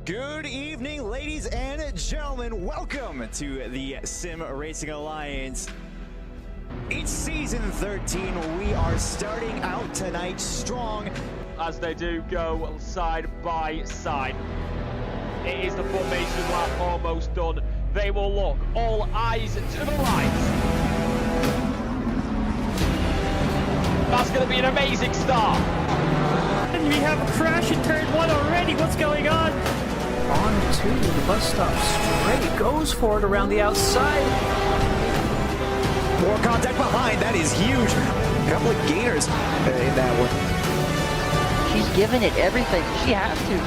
Good evening, ladies and gentlemen. Welcome to the Sim Racing Alliance. It's season 13. We are starting out tonight strong. As they do go side by side. It is the formation lap almost done. They will look, all eyes to the lights. That's going to be an amazing start. And we have a crash in turn 1 already. What's going on? On to the bus stop straight. Goes for it around the outside. More contact behind. That is huge. A couple of gainers in that one. She's giving it everything. She has to.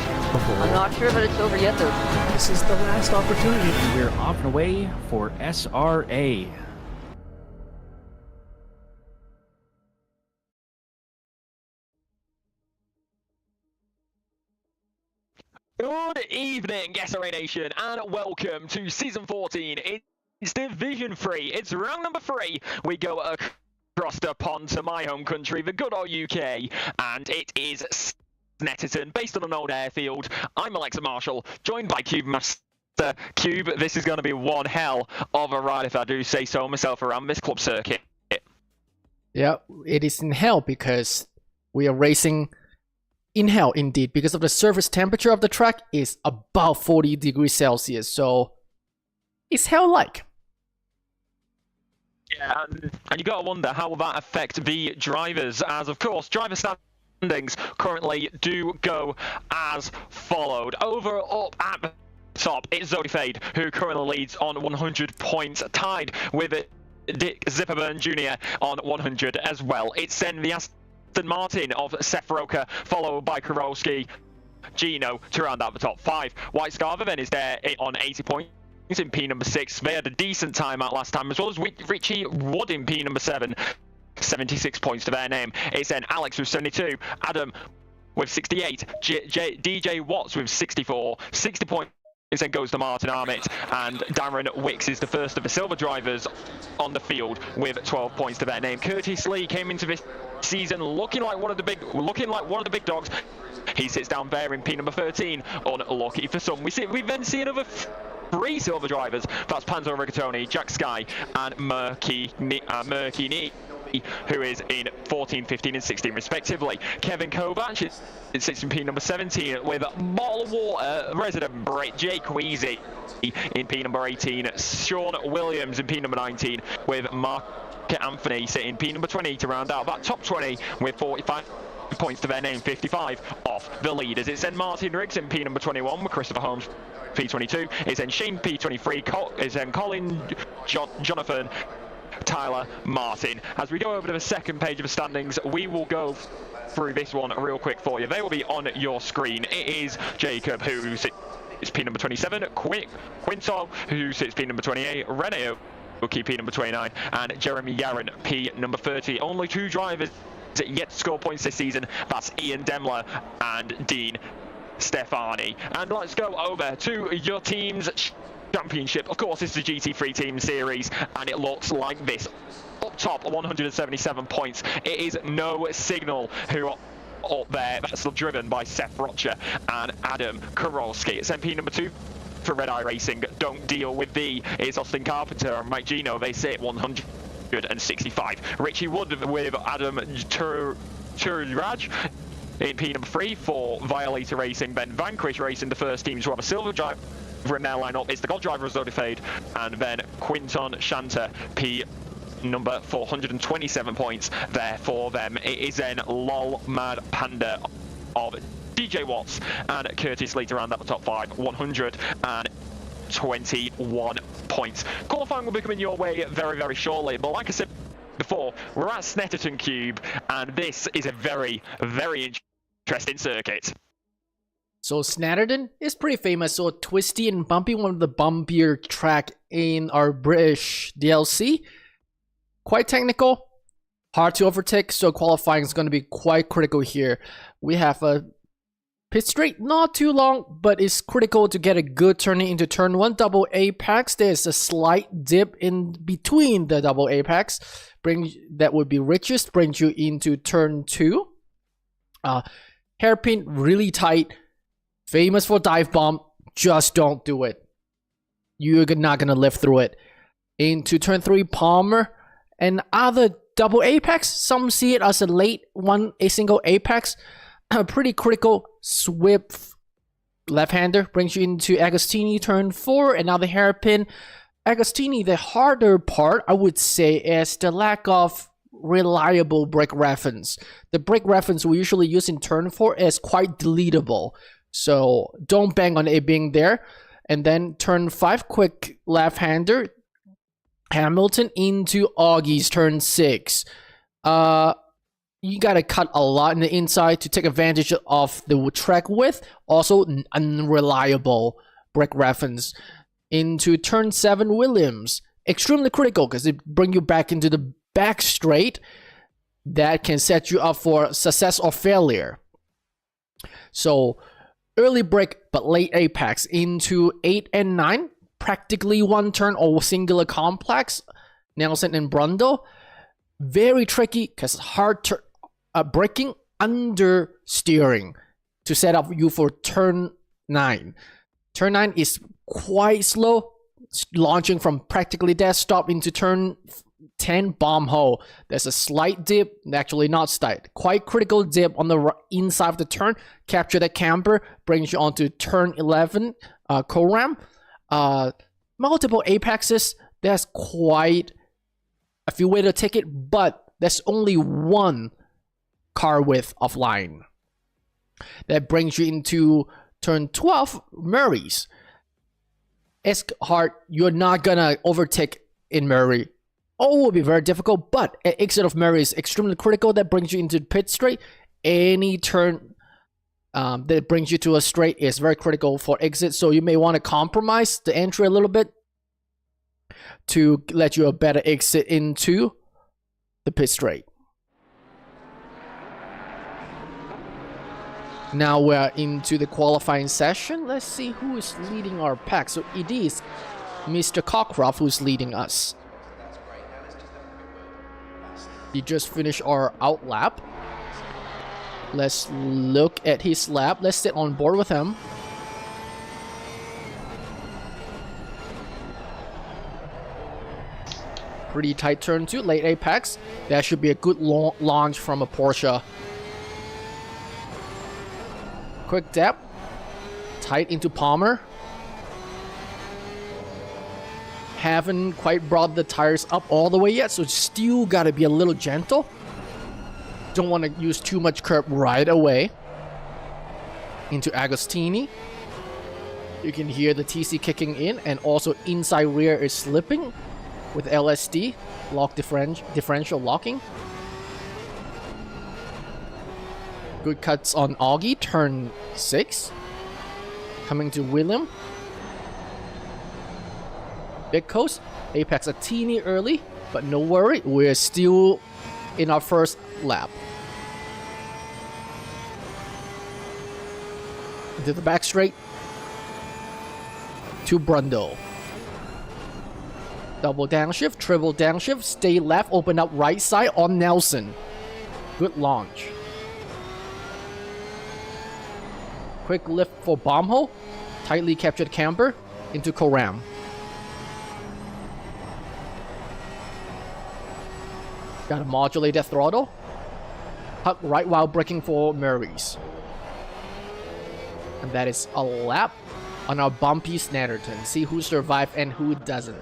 I'm not sure, but it's over yet, though. This is the last opportunity. We're off and away for SRA. Good evening, SRA Nation, and welcome to Season 14. It's Division 3. It's round number 3. We go across the pond to my home country, the good old UK, and it is Snetterton, based on an old airfield. I'm Alexa Marshall, joined by Cube Master. Cube, this is going to be one hell of a ride, if I do say so myself, around this club circuit. Yeah, it is in hell because we are racing in hell indeed, because of the surface temperature of the track is about 40 degrees Celsius, so it's hell-like. Yeah, and you got to wonder how will that affect the drivers, as of course driver standings currently do go as followed. Over up at the top, it's Zodi Fade, who currently leads on 100 points, tied with Dick Zipperburn Jr. on 100 as well. It's then the Aston Martin of Seth followed by Karolski, Gino to round out the top 5. White Scarver then is there on 80 points in P number 6. They had a decent time out last time, as well as Richie Wood in P number 7. 76 points to their name. It's then Alex with 72, Adam with 68, DJ Watts with 64, 60 points. Then goes to Martin Armit, and Darren Wicks is the first of the silver drivers on the field with 12 points to their name. Curtis Lee came into this season looking like one of the big dogs. He sits down there in P number 13. Unlucky for some. We then see another 3 silver drivers. That's Panzo Rigatoni, Jack Sky, and Murky Nee, who is in 14, 15, and 16 respectively. Kevin Kovac sits in P number 17 with Bottle of Water resident Brett J. Queasy in P number 18. Sean Williams in P number 19 with Mark Anthony sitting P number 20 to round out that top 20 with 45 points to their name, 55 off the leaders. It's then Martin Riggs in P number 21 with Christopher Holmes P22. It's then Shane P23. It's then Colin Jonathan Tyler Martin. As we go over to the second page of the standings, we will go through this one real quick for you. They will be on your screen. It is Jacob, who sits P number 27, Quinto, who sits P number 28, Rene Oki, P number 29, and Jeremy Yaron, P number 30. Only 2 drivers yet to score points this season. That's Ian Demler and Dean Stefani. And let's go over to your team's championship. Of course, this is the GT3 Team Series, and it looks like this. Up top, 177 points. It is No Signal who are up there. That's driven by Seth Rocher and Adam Karolski. It's MP number 2 for Red Eye Racing. Don't Deal With Thee is Austin Carpenter and Mike Gino. They sit 165. Richie Wood with Adam Turaj in P number 3 for Violator Racing. Ben Vanquish Racing, the first team to have a silver driver in their lineup. It's the God Driver of Zodifade, and then Quinton Shanta, P number 427 points there for them. It is then Lol Mad Panda of DJ Watts and Curtis Lee to round out the top 5, 121 points. Qualifying will be coming your way very, very shortly, but like I said before, we're at Snetterton Cube, and this is a very, very interesting circuit. So Snetterton is pretty famous, so twisty and bumpy, one of the bumpier track in our British DLC. Quite technical, hard to overtake, so qualifying is going to be quite critical here. We have a pit straight, not too long, but it's critical to get a good turning into turn 1 double apex. There's a slight dip in between the double apex. That would be richest, brings you into turn 2. Hairpin really tight. Famous for dive bomb. Just don't do it. You're not gonna live through it. Into turn 3, Palmer. And other double apex. Some see it as a late one, a single apex. A pretty critical swift left-hander brings you into Agostini turn 4. Another hairpin. Agostini, the harder part, I would say, is the lack of reliable brake reference. The brake reference we usually use in turn 4 is quite deletable. So don't bang on it being there. And then turn 5, quick left-hander. Hamilton into Augie's turn 6. You gotta cut a lot in the inside to take advantage of the track width. Also, unreliable brake reference. Into turn 7, Williams. Extremely critical because it brings you back into the back straight. That can set you up for success or failure. So, early brake but late apex. Into 8 and 9. Practically one turn or singular complex. Nelson and Brundle. Very tricky because hard braking under steering to set up you for turn 9. Turn 9 is quite slow, launching from practically dead stop into turn 10 bomb hole. There's a slight dip, actually not slight, quite critical dip on the inside of the turn. Capture the camber, brings you onto turn 11 co-ram. Multiple apexes. There's quite a few ways to take it, but there's only one car width of line. That brings you into turn 12, Murray's. It's hard. You're not gonna overtake in Murray. Oh, it will be very difficult, but an exit of Murray is extremely critical. That brings you into pit straight. Any turn that brings you to a straight is very critical for exit, so you may want to compromise the entry a little bit to let you a better exit into the pit straight. Now we're into the qualifying session. Let's see who is leading our pack. So it is Mr. Cockcroft who's leading us. He just finished our out lap. Let's look at his lap. Let's sit on board with him. Pretty tight turn 2, late apex. That should be a good launch from a Porsche. Quick dip. Tight into Palmer. Haven't quite brought the tires up all the way yet, so still gotta be a little gentle. Don't want to use too much curb right away. Into Agostini. You can hear the TC kicking in, and also inside rear is slipping with LSD, lock differential locking. Good cuts on Augie, turn 6. Coming to William. Big coast, apex a teeny early, but no worry, we're still in our first lap. Into the back straight. To Brundle. Double downshift, triple downshift, stay left, open up right side on Nelson. Good launch. Quick lift for bomb hole. Tightly captured camber into co-ram. Gotta modulate that throttle. Hug right while braking for Murray's. And that is a lap on our bumpy Snetterton. See who survived and who doesn't.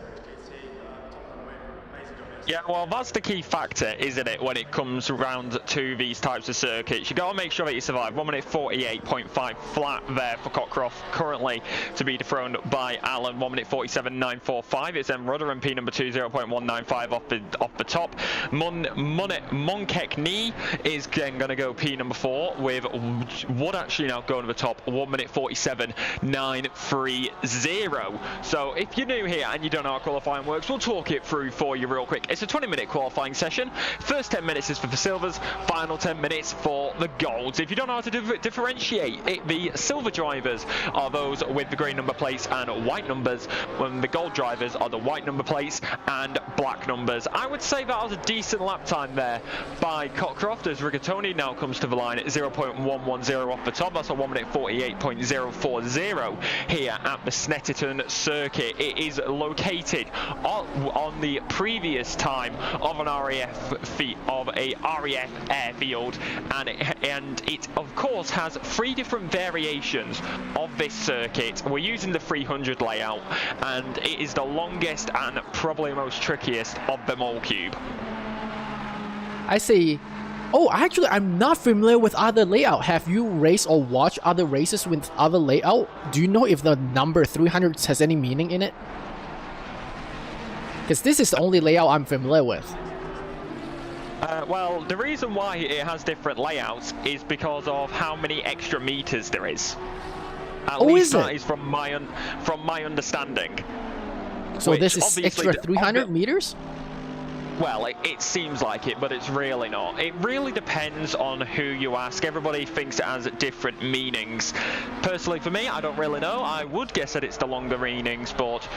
Yeah, well, that's the key factor, isn't it, when it comes around to these types of circuits. You got to make sure that you survive. 1 minute 48.5 flat there for Cockcroft, currently to be dethroned by Allen. 1 minute 47.945. It's then Rudder and P number 2, 0.195 off the top. Monkekni is then going to go P number 4 with Wood actually now going to the top. 1 minute 47.930. So if you're new here and you don't know how qualifying works, we'll talk it through for you real quick. It's a 20-minute qualifying session. First 10 minutes is for the silvers, final 10 minutes for the golds. If you don't know how to differentiate, the silver drivers are those with the green number plates and white numbers, when the gold drivers are the white number plates and black numbers. I would say that was a decent lap time there by Cockcroft as Rigatoni now comes to the line at 0.110 off the top. That's a 1 minute 48.040 here at the Snetterton circuit. It is located on the previous time of an RAF airfield, and it of course has 3 different variations of this circuit. We're using the 300 layout, and it is the longest and probably most trickiest of them all, Cube. I say, oh, actually, I'm not familiar with other layout. Have you raced or watched other races with other layout? Do you know if the number 300 has any meaning in it? Because this is the only layout I'm familiar with. Well, the reason why it has different layouts is because of how many extra meters there is. At least that is from my understanding. So this is extra 300 meters? Well, it seems like it, but it's really not. It really depends on who you ask. Everybody thinks it has different meanings. Personally, for me, I don't really know. I would guess that it's the longer meanings, but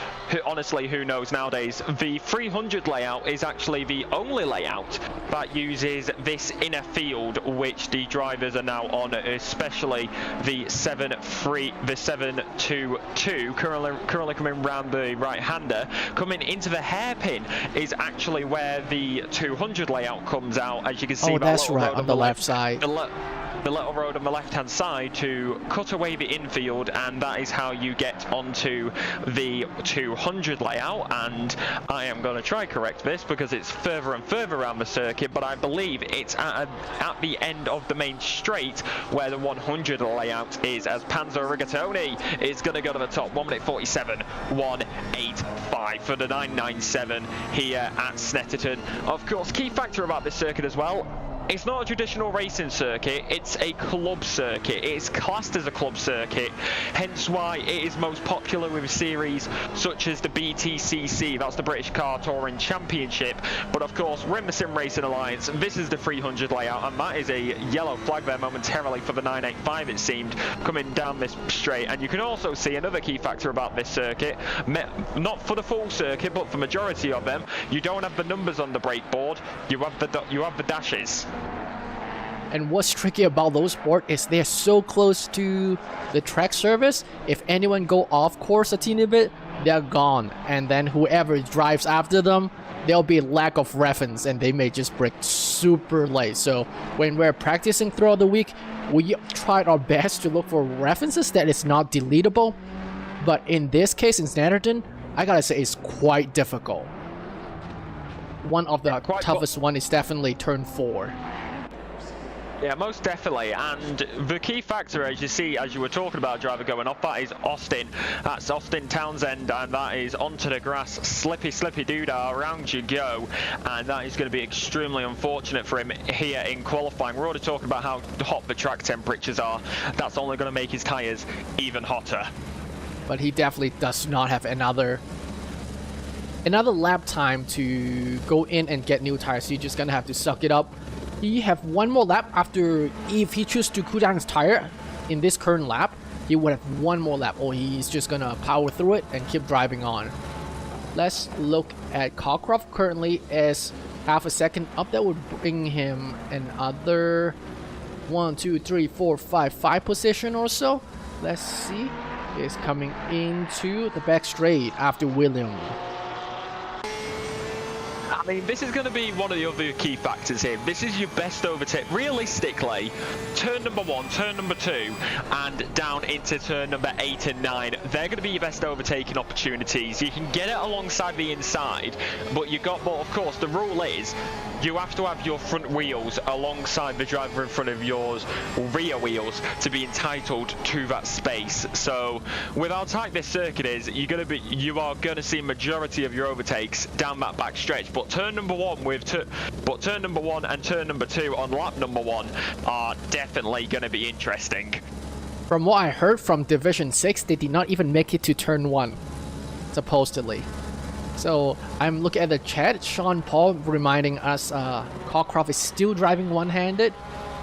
honestly, who knows nowadays? The 300 layout is actually the only layout that uses this inner field, which the drivers are now on, especially the 722, currently coming round the right-hander. Coming into the hairpin is actually where the 200 layout comes out, as you can see. Oh, that's right, on the left side. The little road on the left-hand side to cut away the infield, and that is how you get onto the 200 layout. And I am going to try correct this because it's further and further around the circuit, but I believe it's at the end of the main straight where the 100 layout is, as Panzo Rigatoni is going to go to the top. 1 minute 47.185 for the 997 here at Snetterton. Of course, key factor about this circuit as well, it's not a traditional racing circuit, it's a club circuit. It's classed as a club circuit, hence why it is most popular with series such as the BTCC, that's the British Car Touring Championship. But of course, we're in the Sim Racing Alliance, this is the 300 layout, and that is a yellow flag there momentarily for the 985, it seemed, coming down this straight. And you can also see another key factor about this circuit, not for the full circuit, but for majority of them, you don't have the numbers on the brake board, you have the dashes. And what's tricky about those boards is they're so close to the track surface. If anyone go off course a teeny bit, they're gone. And then whoever drives after them, there'll be lack of reference and they may just brake super late. So when we're practicing throughout the week, we tried our best to look for references that is not deletable. But in this case, in Snetterton, I gotta say it's quite difficult. One of the toughest one is definitely turn 4. Yeah, most definitely. And the key factor, as you see, as you were talking about a driver going off, that is Austin. That's Austin Townsend, and that is onto the grass. Slippy doodah, around you go. And that is going to be extremely unfortunate for him here in qualifying. We're already talking about how hot the track temperatures are. That's only going to make his tyres even hotter. But he definitely does not have another lap time to go in and get new tires. So you're just gonna have to suck it up. He have one more lap after. If he chooses to cool down his tire in this current lap, he would have one more lap, or he's just gonna power through it and keep driving on. Let's look at Cockcroft. Currently is half a second up. That would bring him another 1, 2, 3, 4, 5 position or so. Let's see. He's coming into the back straight after William. I mean, this is going to be one of the other key factors here. This is your best overtake. Realistically, turn number 1, turn number 2, and down into turn number 8 and 9, they're going to be your best overtaking opportunities. You can get it alongside the inside, but of course, the rule is you have to have your front wheels alongside the driver in front of yours rear wheels to be entitled to that space. So with how tight this circuit is, you are going to see majority of your overtakes down that back stretch. But turn number 1 and turn number 2 on lap number 1 are definitely going to be interesting. From what I heard from Division 6, they did not even make it to turn 1, supposedly. So I'm looking at the chat. Sean Paul reminding us Cockcroft is still driving one-handed.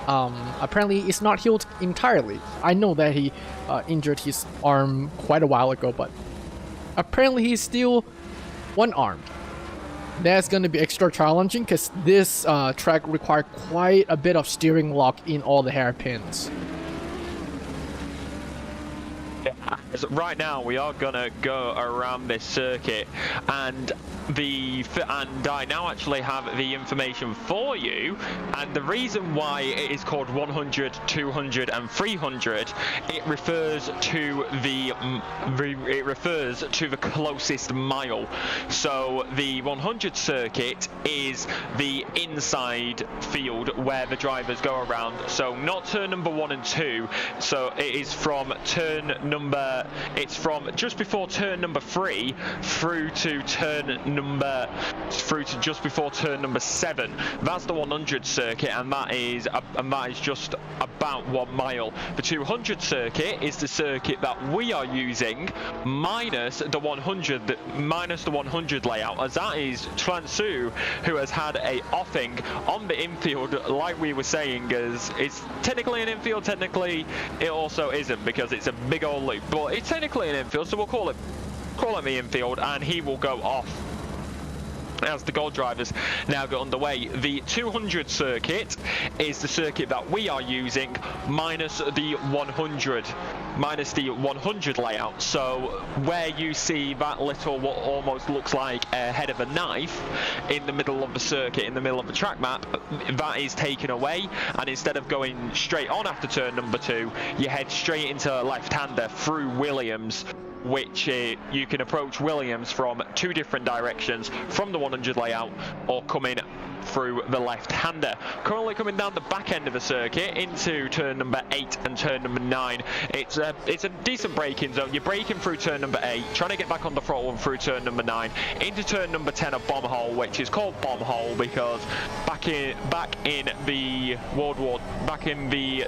Apparently it's not healed entirely. I know that he injured his arm quite a while ago, but apparently he's still one-armed. That's going to be extra challenging because this track requires quite a bit of steering lock in all the hairpins. Right now we are gonna go around this circuit, and I now actually have the information for you, and the reason why it is called 100, 200 and 300, it refers to the closest mile. So the 100 circuit is the inside field where the drivers go around, so not turn number 1 and 2, so it is from just before turn number 3 through to just before turn number 7. That's the 100 circuit, and that is just about 1 mile. The 200 circuit is the circuit that we are using minus the 100 layout, as that is Transu, who has had a offing on the infield, like we were saying, as it's technically an infield, technically it also isn't because it's a big old loop, but it's technically an infield, so we'll call it the infield, and he will go off as the gold drivers now get underway. The 200 circuit is the circuit that we are using minus the 100 layout. So where you see that little what almost looks like a head of a knife in the middle of the circuit, in the middle of the track map, that is taken away, and instead of going straight on after turn number 2, you head straight into left-hander through Williams, which you can approach Williams from 2 different directions, from the 100 layout or coming through the left-hander. Currently coming down the back end of the circuit into turn number 8 and turn number 9. It's a decent braking zone. You're braking through turn number 8, trying to get back on the throttle and through turn number 9 into turn number 10, a bomb hole, which is called bomb hole because back in the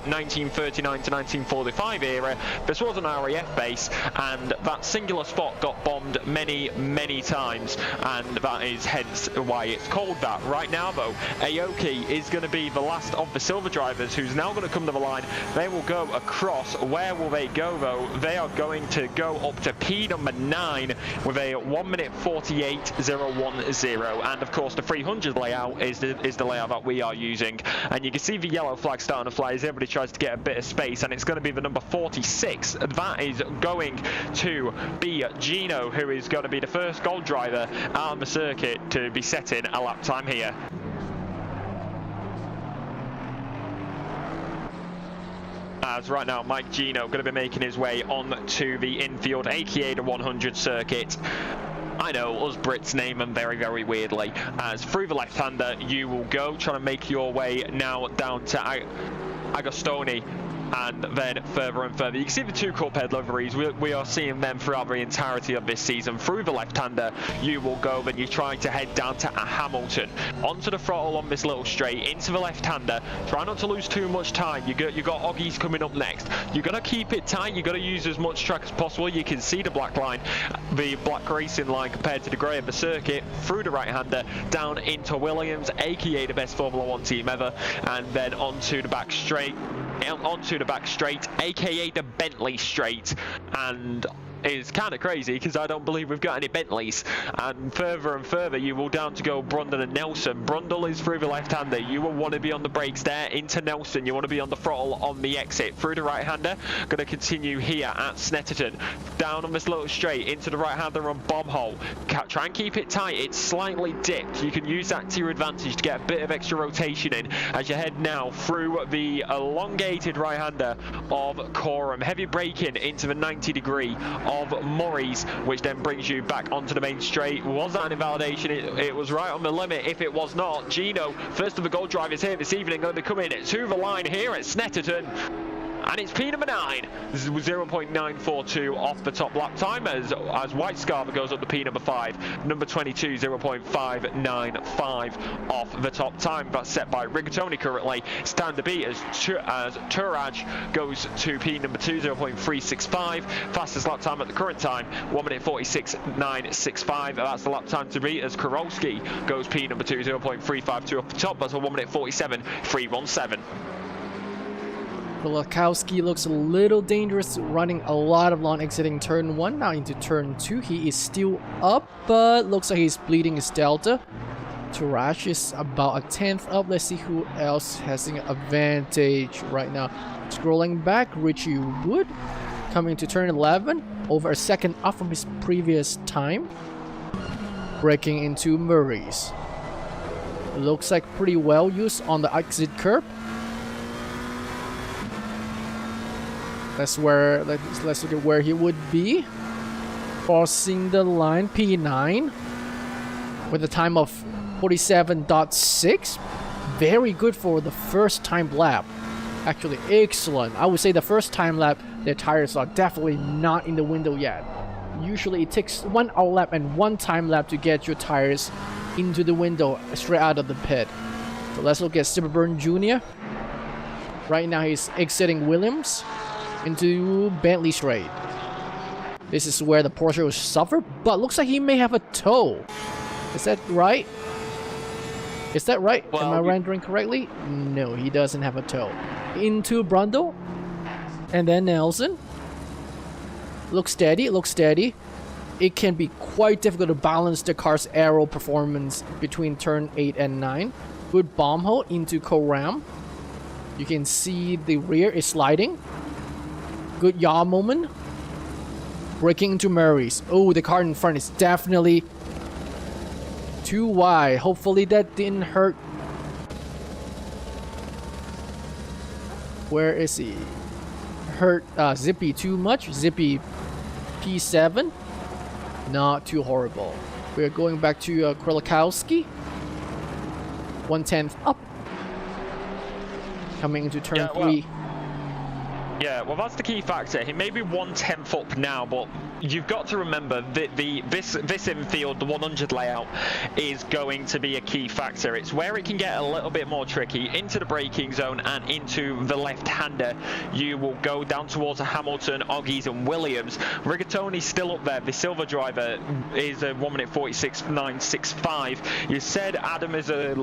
1939 to 1945 era, this was an RAF base, and that singular spot got bombed many times, and that is hence why it's called that. Right now though, Aoki is going to be the last of the silver drivers who's now going to come to the line. They will go across. Where will they go though? They are going to go up to P number 9 with a 1:48.010, and of course the 300 layout is the layout that we are using, and you can see the yellow flag starting to fly as everybody tries to get a bit of space, and it's going to be the number 46. That is going to be Gino, who is going to be the first gold driver out on the circuit to be setting a lap time here. As right now, Mike Gino going to be making his way on to the infield, aka the 100 circuit. I know, us Brits name them very weirdly. As through the left-hander, you will go, trying to make your way now down to Agostoni, and then further and further. You can see the 2 Corped liveries. We are seeing them throughout the entirety of this season. Through the left-hander, you will go, then you're trying to head down to Hamilton. Onto the throttle on this little straight, into the left-hander. Try not to lose too much time. You got Oggies coming up next. You're going to keep it tight. You've got to use as much track as possible. You can see the black line, the black racing line compared to the grey of the circuit. Through the right-hander, down into Williams, aka the best Formula 1 team ever, and then onto the back straight, aka the Bentley straight, and is kind of crazy because I don't believe we've got any Bentleys. And further you will down to go Brundle and Nelson. Brundle is through the left-hander. You will want to be on the brakes there. Into Nelson, you want to be on the throttle on the exit. Through the right-hander, going to continue here at Snetterton. Down on this little straight into the right-hander on bomb hole. Try and keep it tight. It's slightly dipped. You can use that to your advantage to get a bit of extra rotation in as you head now through the elongated right-hander of Coram. Heavy braking into the 90-degree of Murray's, which then brings you back onto the main straight. Was that an invalidation? It was right on the limit. If it was not, Gino, first of the gold drivers here this evening, going to be coming to the line here at Snetterton. And it's P number 9, 0.942 off the top lap time as White Scarver goes up to P number 5. Number 22, 0.595 off the top time. That's set by Rigatoni currently. It's time to beat as Turaj goes to P number 2, 0.365. Fastest lap time at the current time, 1 minute 46.965. That's the lap time to beat as Kurowski goes P number 2, 0.352 off the top. That's a 1 minute 47.317. Kulakowski looks a little dangerous, running a lot of long exiting turn 1. Now into turn 2, he is still up, but looks like he's bleeding his delta. Tarash is about a 10th up. Let's see who else has an advantage right now. Scrolling back, Richie Wood coming to turn 11, over a second up from his previous time. Breaking into Murray's. Looks like pretty well used on the exit curb. Let's look at where he would be. Crossing the line, P9 with a time of 47.6. Very good for the first time lap. Actually, excellent. I would say the first time lap, their tires are definitely not in the window yet. Usually it takes 1 out lap and 1 time lap to get your tires into the window straight out of the pit. So let's look at Silverburn Jr. Right now he's exiting Williams into Bentley Straight. This is where the Porsche will suffer, but looks like he may have a tow. Is that right? Is that right? Well, am I rendering correctly? No, he doesn't have a tow. Into Brundle. And then Nelson. Looks steady, looks steady. It can be quite difficult to balance the car's aero performance between turn 8 and 9. Good bomb hole into Koram. You can see the rear is sliding. Good yaw moment. Braking into Murray's. Oh, the car in front is definitely too wide. Hopefully that didn't hurt. Where is he? Hurt Zippy too much. Zippy P7. Not too horrible. We're going back to Krolakowski. 1/10 up. Coming into turn 3. Yeah, well, that's the key factor. He may be 1/10 up now, but you've got to remember that this infield, the 100 layout, is going to be a key factor. It's where it can get a little bit more tricky into the braking zone and into the left-hander. You will go down towards the Hamilton, Oggies, and Williams. Rigatoni's still up there. The silver driver is a 1 minute 46.965. You said Adam is a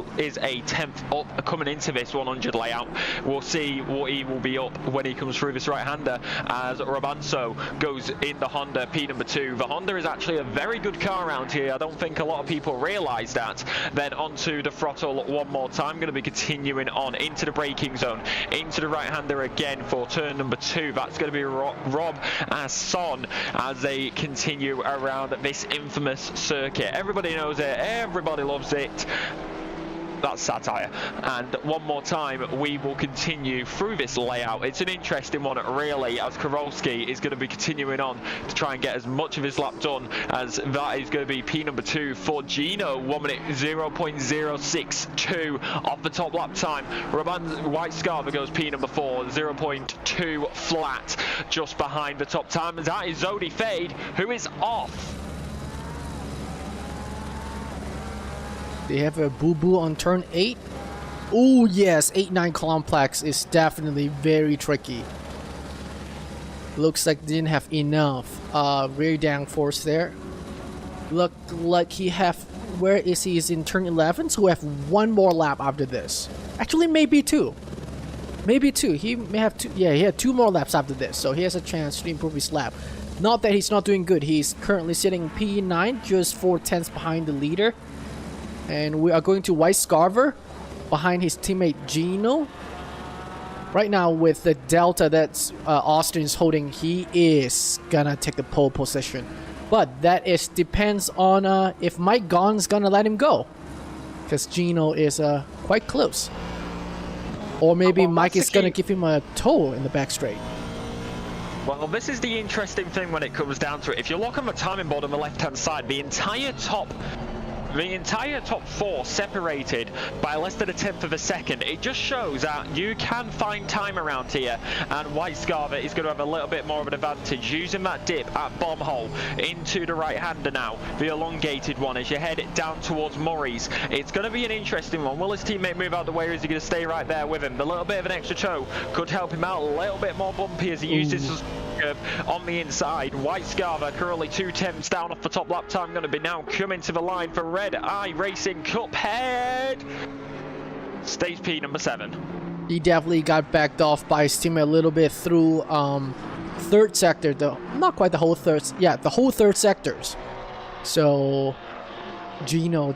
10th up coming into this 100 layout. We'll see what he will be up when he comes through this right-hander as Rabanso goes in the Honda P number 2. The Honda is actually a very good car around here. I don't think a lot of people realize that. Then onto the throttle one more time. Going to be continuing on into the braking zone, into the right-hander again for turn number 2. That's going to be Rob Asson as they continue around this infamous circuit. Everybody knows it. Everybody loves it. That's satire. And one more time, we will continue through this layout. It's an interesting one, really, as Kowalski is going to be continuing on to try and get as much of his lap done as that is going to be P number 2 for Gino. 1 minute 0.062 off the top lap time. White Scarver goes P number 4, 0.2 flat just behind the top time. And that is Zodi Fade, who is off. They have a boo-boo on turn 8. Oh yes, 8-9 complex is definitely very tricky. Looks like they didn't have enough rear downforce there. Look like he have, where is he? He's in turn 11, so we have 1 more lap after this. Actually, maybe 2. Maybe 2. He may have 2. Yeah, he had 2 more laps after this, so he has a chance to improve his lap. Not that he's not doing good. He's currently sitting P9, just 4/10 behind the leader. And we are going to White Scarver behind his teammate Gino. Right now with the Delta that Austin is holding, he is gonna take the pole position. But that is depends on if Mike Gaughan's gonna let him go. Because Gino is quite close. Or maybe Mike is gonna give him a tow in the back straight. Well, this is the interesting thing when it comes down to it. If you look on the timing board on the left-hand side, the entire top the entire top 4 separated by less than a tenth of a second. It just shows that you can find time around here, and White Scarver is going to have a little bit more of an advantage using that dip at bomb hole into the right-hander now, the elongated one, as you head down towards Murray's. It's going to be an interesting one. Will his teammate move out the way, or is he going to stay right there with him? The little bit of an extra toe could help him out a little bit more bumpy as he uses his on the inside. White Scarver currently 2 tenths down off the top lap time, going to be now coming to the line for Red Eye Racing. Cuphead stage P number 7. He definitely got backed off by his teammate a little bit through third sector, though not quite the whole third, yeah, the whole third sectors. So Gino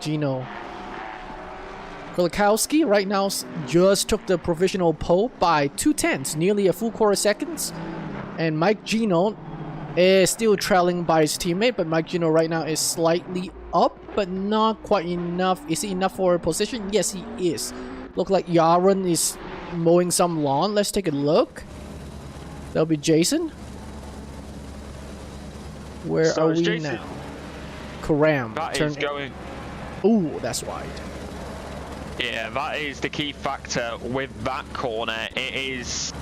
Kulikowski right now just took the provisional pole by 2 tenths, nearly a full quarter seconds. And Mike Gino is still trailing by his teammate, but Mike Gino right now is slightly up, but not quite enough. Is he enough for a position? Yes, he is. Look like Yaron is mowing some lawn. Let's take a look. That'll be Jason. Where are we Jason now? Karam. That is going. Ooh, that's wide. Yeah, that is the key factor with that corner. It is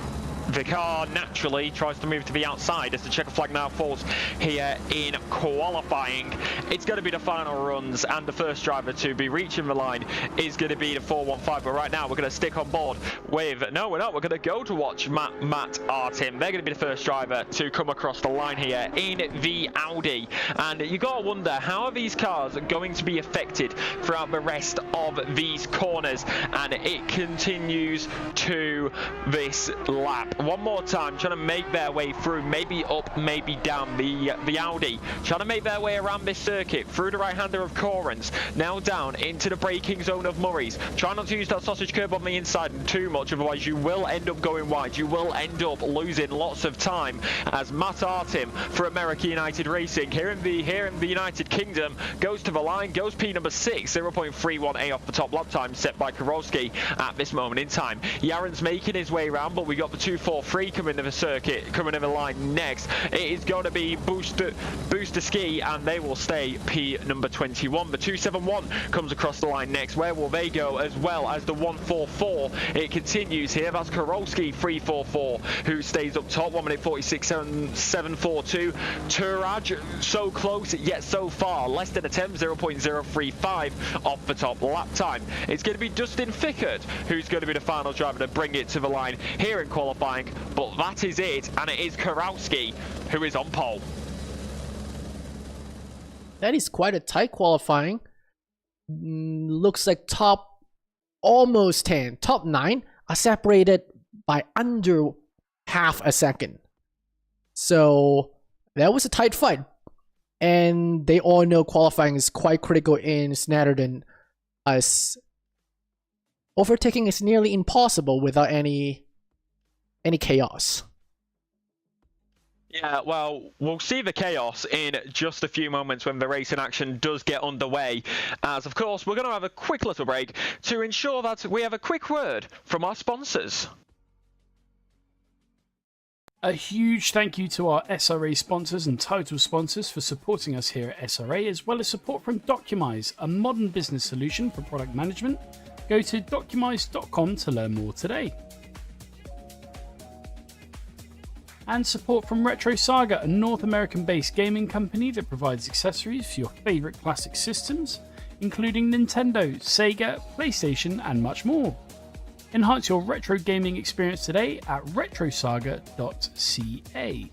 the car naturally tries to move to the outside as the checker flag now falls here in qualifying. It's going to be the final runs, and the first driver to be reaching the line is going to be the 415. But right now we're going to stick on board with, no we're not, we're going to go to watch Matt Artin. They're going to be the first driver to come across the line here in the Audi. And you got to wonder, how are these cars going to be affected throughout the rest of these corners? And it continues to this lap. One more time, trying to make their way through, maybe up, maybe down. The Audi trying to make their way around this circuit through the right-hander of Corrans, now down into the braking zone of Murray's. Try not to use that sausage curb on the inside too much, otherwise you will end up going wide. You will end up losing lots of time as Matt Artin for America United Racing here in the United Kingdom goes to the line, goes P number 6, 0.31A off the top lap time set by Karolski at this moment in time. Yaron's making his way around, but we got the 243 coming to the circuit, coming to the line next. It is going to be Booster Ski, and they will stay P number 21. The 271 comes across the line next. Where will they go, as well as the 144? It continues here. That's Karolski 344 who stays up top. 1 minute 46.742. Turaj so close yet so far, less than a 10, 0.035 off the top lap time. It's going to be Dustin Fickard who's going to be the final driver to bring it to the line here in qualifying, but that is it, and it is Karolski who is on pole. That is quite a tight qualifying. Looks like top almost 10, top 9 are separated by under half a second. So that was a tight fight. And they all know qualifying is quite critical in Snetterton, as overtaking is nearly impossible without any chaos. Yeah, well, we'll see the chaos in just a few moments when the racing action does get underway. As, of course, we're going to have a quick little break to ensure that we have a quick word from our sponsors. A huge thank you to our SRA sponsors and title sponsors for supporting us here at SRA, as well as support from Documise, a modern business solution for product management. Go to documise.com to learn more today. And support from Retro Saga, a North American-based gaming company that provides accessories for your favourite classic systems, including Nintendo, Sega, PlayStation, and much more. Enhance your retro gaming experience today at retrosaga.ca.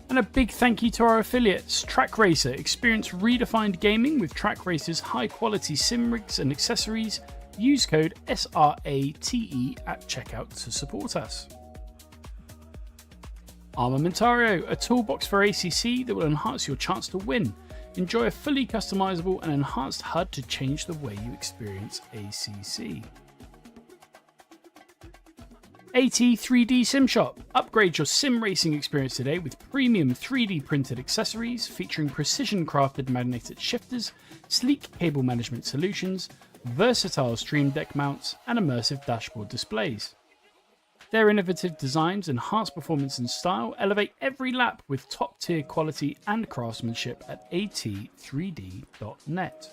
And a big thank you to our affiliates, Track Racer. Experience redefined gaming with Track Racer's high-quality sim rigs and accessories. Use code SRATE at checkout to support us. Armamentario, a toolbox for ACC that will enhance your chance to win. Enjoy a fully customizable and enhanced HUD to change the way you experience ACC. AT3D Sim Shop. Upgrade your sim racing experience today with premium 3D printed accessories featuring precision crafted magnetic shifters, sleek cable management solutions, versatile stream deck mounts, and immersive dashboard displays. Their innovative designs enhance performance and style, elevate every lap with top-tier quality and craftsmanship at at3d.net.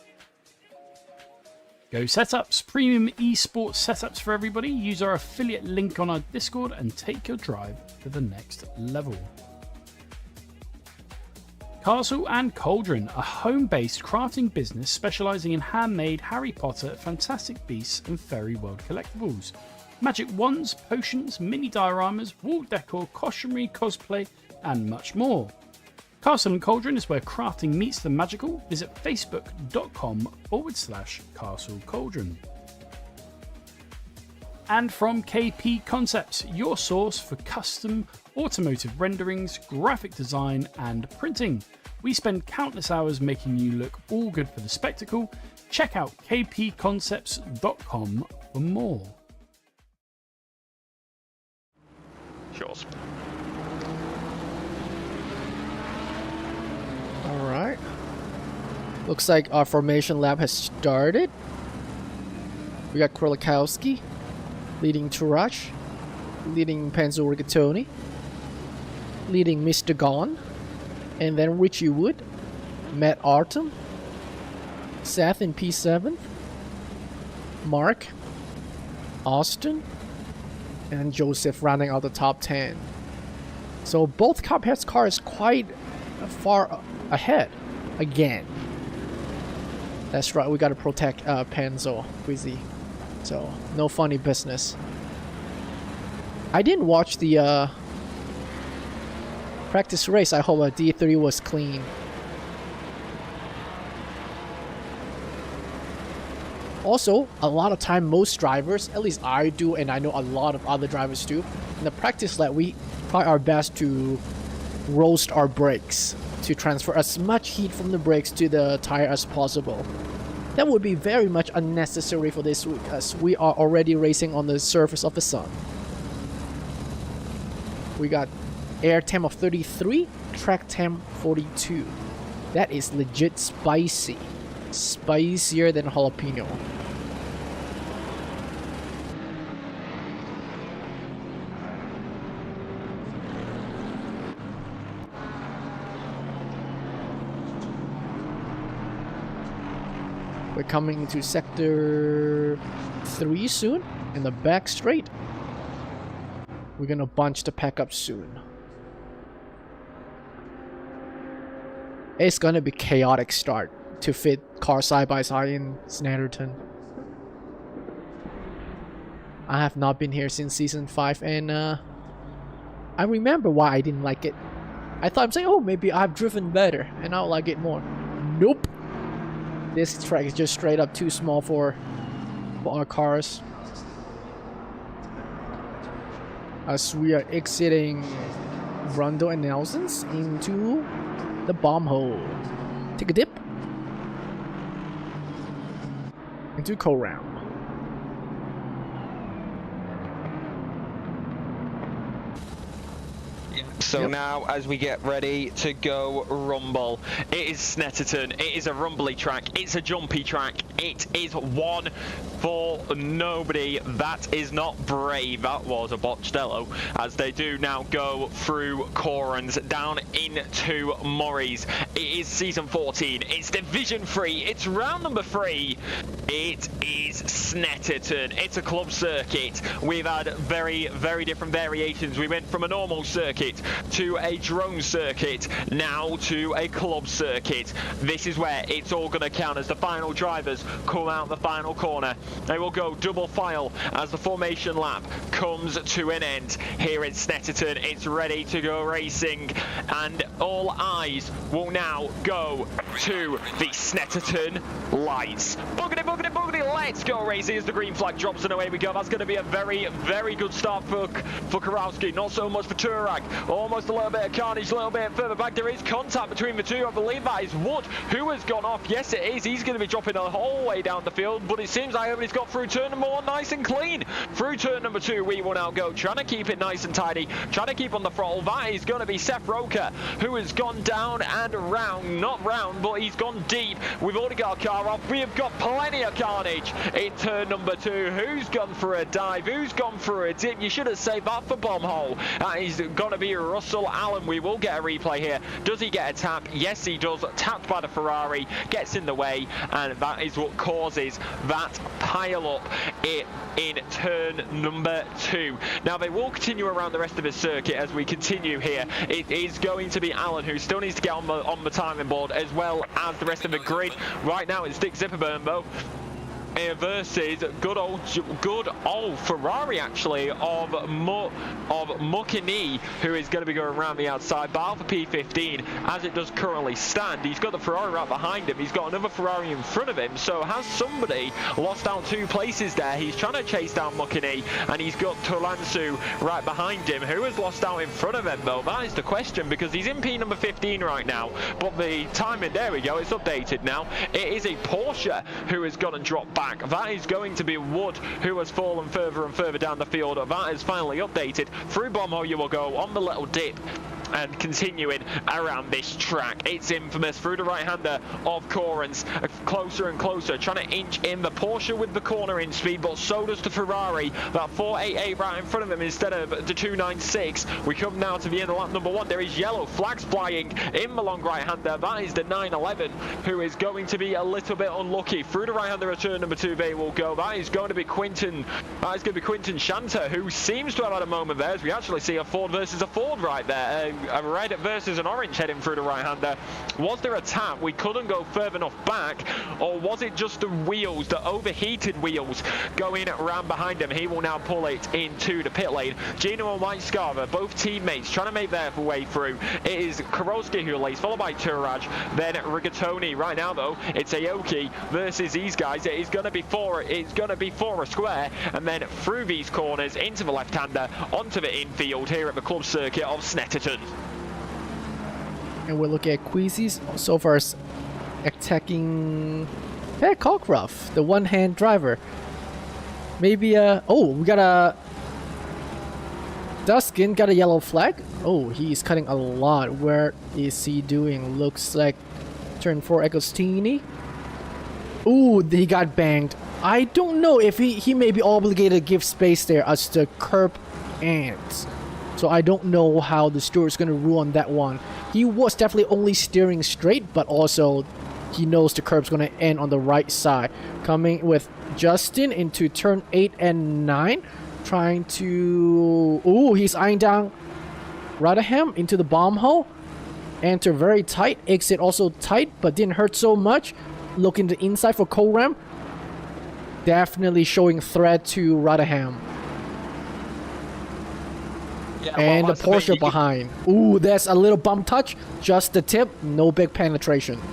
Go Setups, premium esports setups for everybody. Use our affiliate link on our Discord and take your drive to the next level. Castle and Cauldron, a home-based crafting business specialising in handmade Harry Potter, Fantastic Beasts and Fairy World collectibles. Magic wands, potions, mini dioramas, wall decor, costumery, cosplay and much more. Castle and Cauldron is where crafting meets the magical. Visit facebook.com/Castle Cauldron. And from KP Concepts, your source for custom automotive renderings, graphic design and printing. We spend countless hours making you look all good for the spectacle. Check out kpconcepts.com for more. Sure. Alright. Looks like our formation lap has started. We got Krolikowski leading Turash, leading Penzo Rigatoni, leading Mr. Gon, and then Richie Wood, Matt Artem, Seth in P7, Mark, Austin, and Joseph rounding out the top 10. So both Cuphead's cars quite far ahead again. That's right, we gotta protect Penzo, Quizzy. So no funny business. I didn't watch the practice race. I hope D3 was clean. Also, a lot of time most drivers, at least I do and I know a lot of other drivers do, in the practice lap we try our best to roast our brakes, to transfer as much heat from the brakes to the tire as possible. That would be very much unnecessary for this week as we are already racing on the surface of the sun. We got air temp of 33, track temp 42. That is legit spicy. Spicier than jalapeno. We're coming into sector 3 soon, in the back straight. We're gonna bunch the pack up soon. It's gonna be chaotic start to fit car side by side in Snetterton. I have not been here since season 5 and I remember why I didn't like it. I thought I'm saying, oh, maybe I've driven better and I'll like it more. Nope. This track is just straight up too small for our cars. As we are exiting Brundle and Nelson's into the bomb hole. Take a dip. Into co-round. So now, as we get ready to go rumble, it is Snetterton. It is a rumbly track. It's a jumpy track. It is one for nobody. That is not brave. That was a botchello. As they do now go through Corans down into Murray's. It is season 14. It's division 3. It's round number 3. It is Snetterton. It's a club circuit. We've had very, very different variations. We went from a normal circuit to a drone circuit, now to a club circuit. This is where it's all going to count as the final drivers come out the final corner. They will go double file as the formation lap comes to an end here in Snetterton. It's ready to go racing, and all eyes will now go to the Snetterton lights. Boogity, boogity, boogity, let's go racing as the green flag drops and away we go. That's going to be a very, very good start for Karowski. Not so much for Turak. almost a little bit of carnage, a little bit further back. There is contact between the two. I believe that is Wood who has gone off. Yes, it is. He's going to be dropping the whole way down the field, but it seems like everybody's got through turn number 1 nice and clean. Through turn number 2, we will now go, trying to keep it nice and tidy, trying to keep on the throttle. That is going to be Seth Roker, who has gone down and round, not round, but he's gone deep. We've already got a car off. We have got plenty of carnage in turn number 2. Who's gone for a dive? Who's gone for a dip? You should have saved that for bomb hole. That is going to be Russell Allen. We will get a replay here. Does he get a tap? Yes, he does. Tapped by the Ferrari, gets in the way, and that is what causes that pile up in turn number 2. Now they will continue around the rest of the circuit as we continue here. It is going to be Allen who still needs to get on the timing board, as well as the rest of the grid. Right now it's Dick Zipperburn though, versus good old Ferrari actually of Mucchini, who is going to be going around the outside. But Alpha P15, as it does currently stand, he's got the Ferrari right behind him. He's got another Ferrari in front of him. So has somebody lost out 2 places there? He's trying to chase down Mucchini, and he's got Tolansu right behind him. Who has lost out in front of him though? That is the question, because he's in P number 15 right now. But the timing, there we go, it's updated now. It is a Porsche who has gone and dropped back. That is going to be Wood, who has fallen further and further down the field. That is finally updated. Through bomb hole you will go on the little dip, and continuing around this track. It's infamous through the right-hander of Corrans, closer and closer, trying to inch in the Porsche with the cornering speed, but so does the Ferrari. That 488 right in front of him instead of the 296. We come now to the end of lap number 1. There is yellow flags flying in the long right-hander. That is the 911, who is going to be a little bit unlucky. Through the right-hander of turn number 2, they will go. That is going to be Quinton. That is going to be Quinton Shanter, who seems to have had a moment there, as we actually see a Ford versus a Ford right there. A red versus an orange heading through the right-hander. Was there a tap? We couldn't go further enough back, or was it just the wheels, the overheated wheels going around behind him? He will now pull it into the pit lane. Gino and White Scarver, both teammates, trying to make their way through. It is Karolski who leads, followed by Turaj, then Rigatoni. Right now though, it's Aoki versus these guys. It's going to be for a square, and then through these corners into the left-hander, onto the infield here at the club circuit of Snetterton. And we're looking at Queasy's so far as attacking Pat Cockruff, the one-hand driver. Maybe oh, we got a Duskin got a yellow flag. Oh, he's cutting a lot. Where is he doing? Looks like turn 4 Agostini. Ooh, he got banged. I don't know if he may be obligated to give space there as the curb ends. So I don't know how the steward's going to rule on that one. He was definitely only steering straight, but also he knows the curb's going to end on the right side. Coming with Justin into turn 8 and 9. Trying to... Ooh, he's eyeing down Rotherham into the bomb hole. Enter very tight. Exit also tight, but didn't hurt so much. Looking to the inside for Coram. Definitely showing threat to Rotherham. Yeah, and the Porsche behind. Ooh, there's a little bump touch. Just the tip. No big penetrations.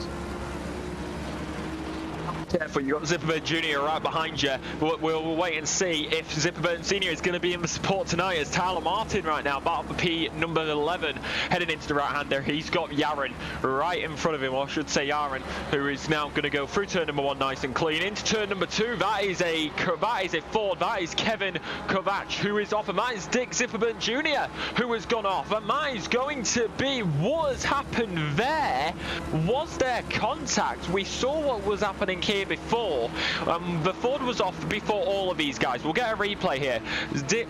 Careful, you got Zipperburn Jr. right behind you. We'll wait and see if Zipperburn Sr. is going to be in the support tonight, as Tyler Martin right now, battle for P number 11, heading into the right-hander. He's got Yaron right in front of him, or I should say Yaron, who is now going to go through turn number 1 nice and clean. Into turn number 2, that is a Ford, that is Kevin Kovac, who is off, and that is Dick Zipperburn Jr., who has gone off, and that is going to be what has happened there. Was there contact? We saw what was happening here before. The Ford was off before all of these guys. We'll get a replay here. Dick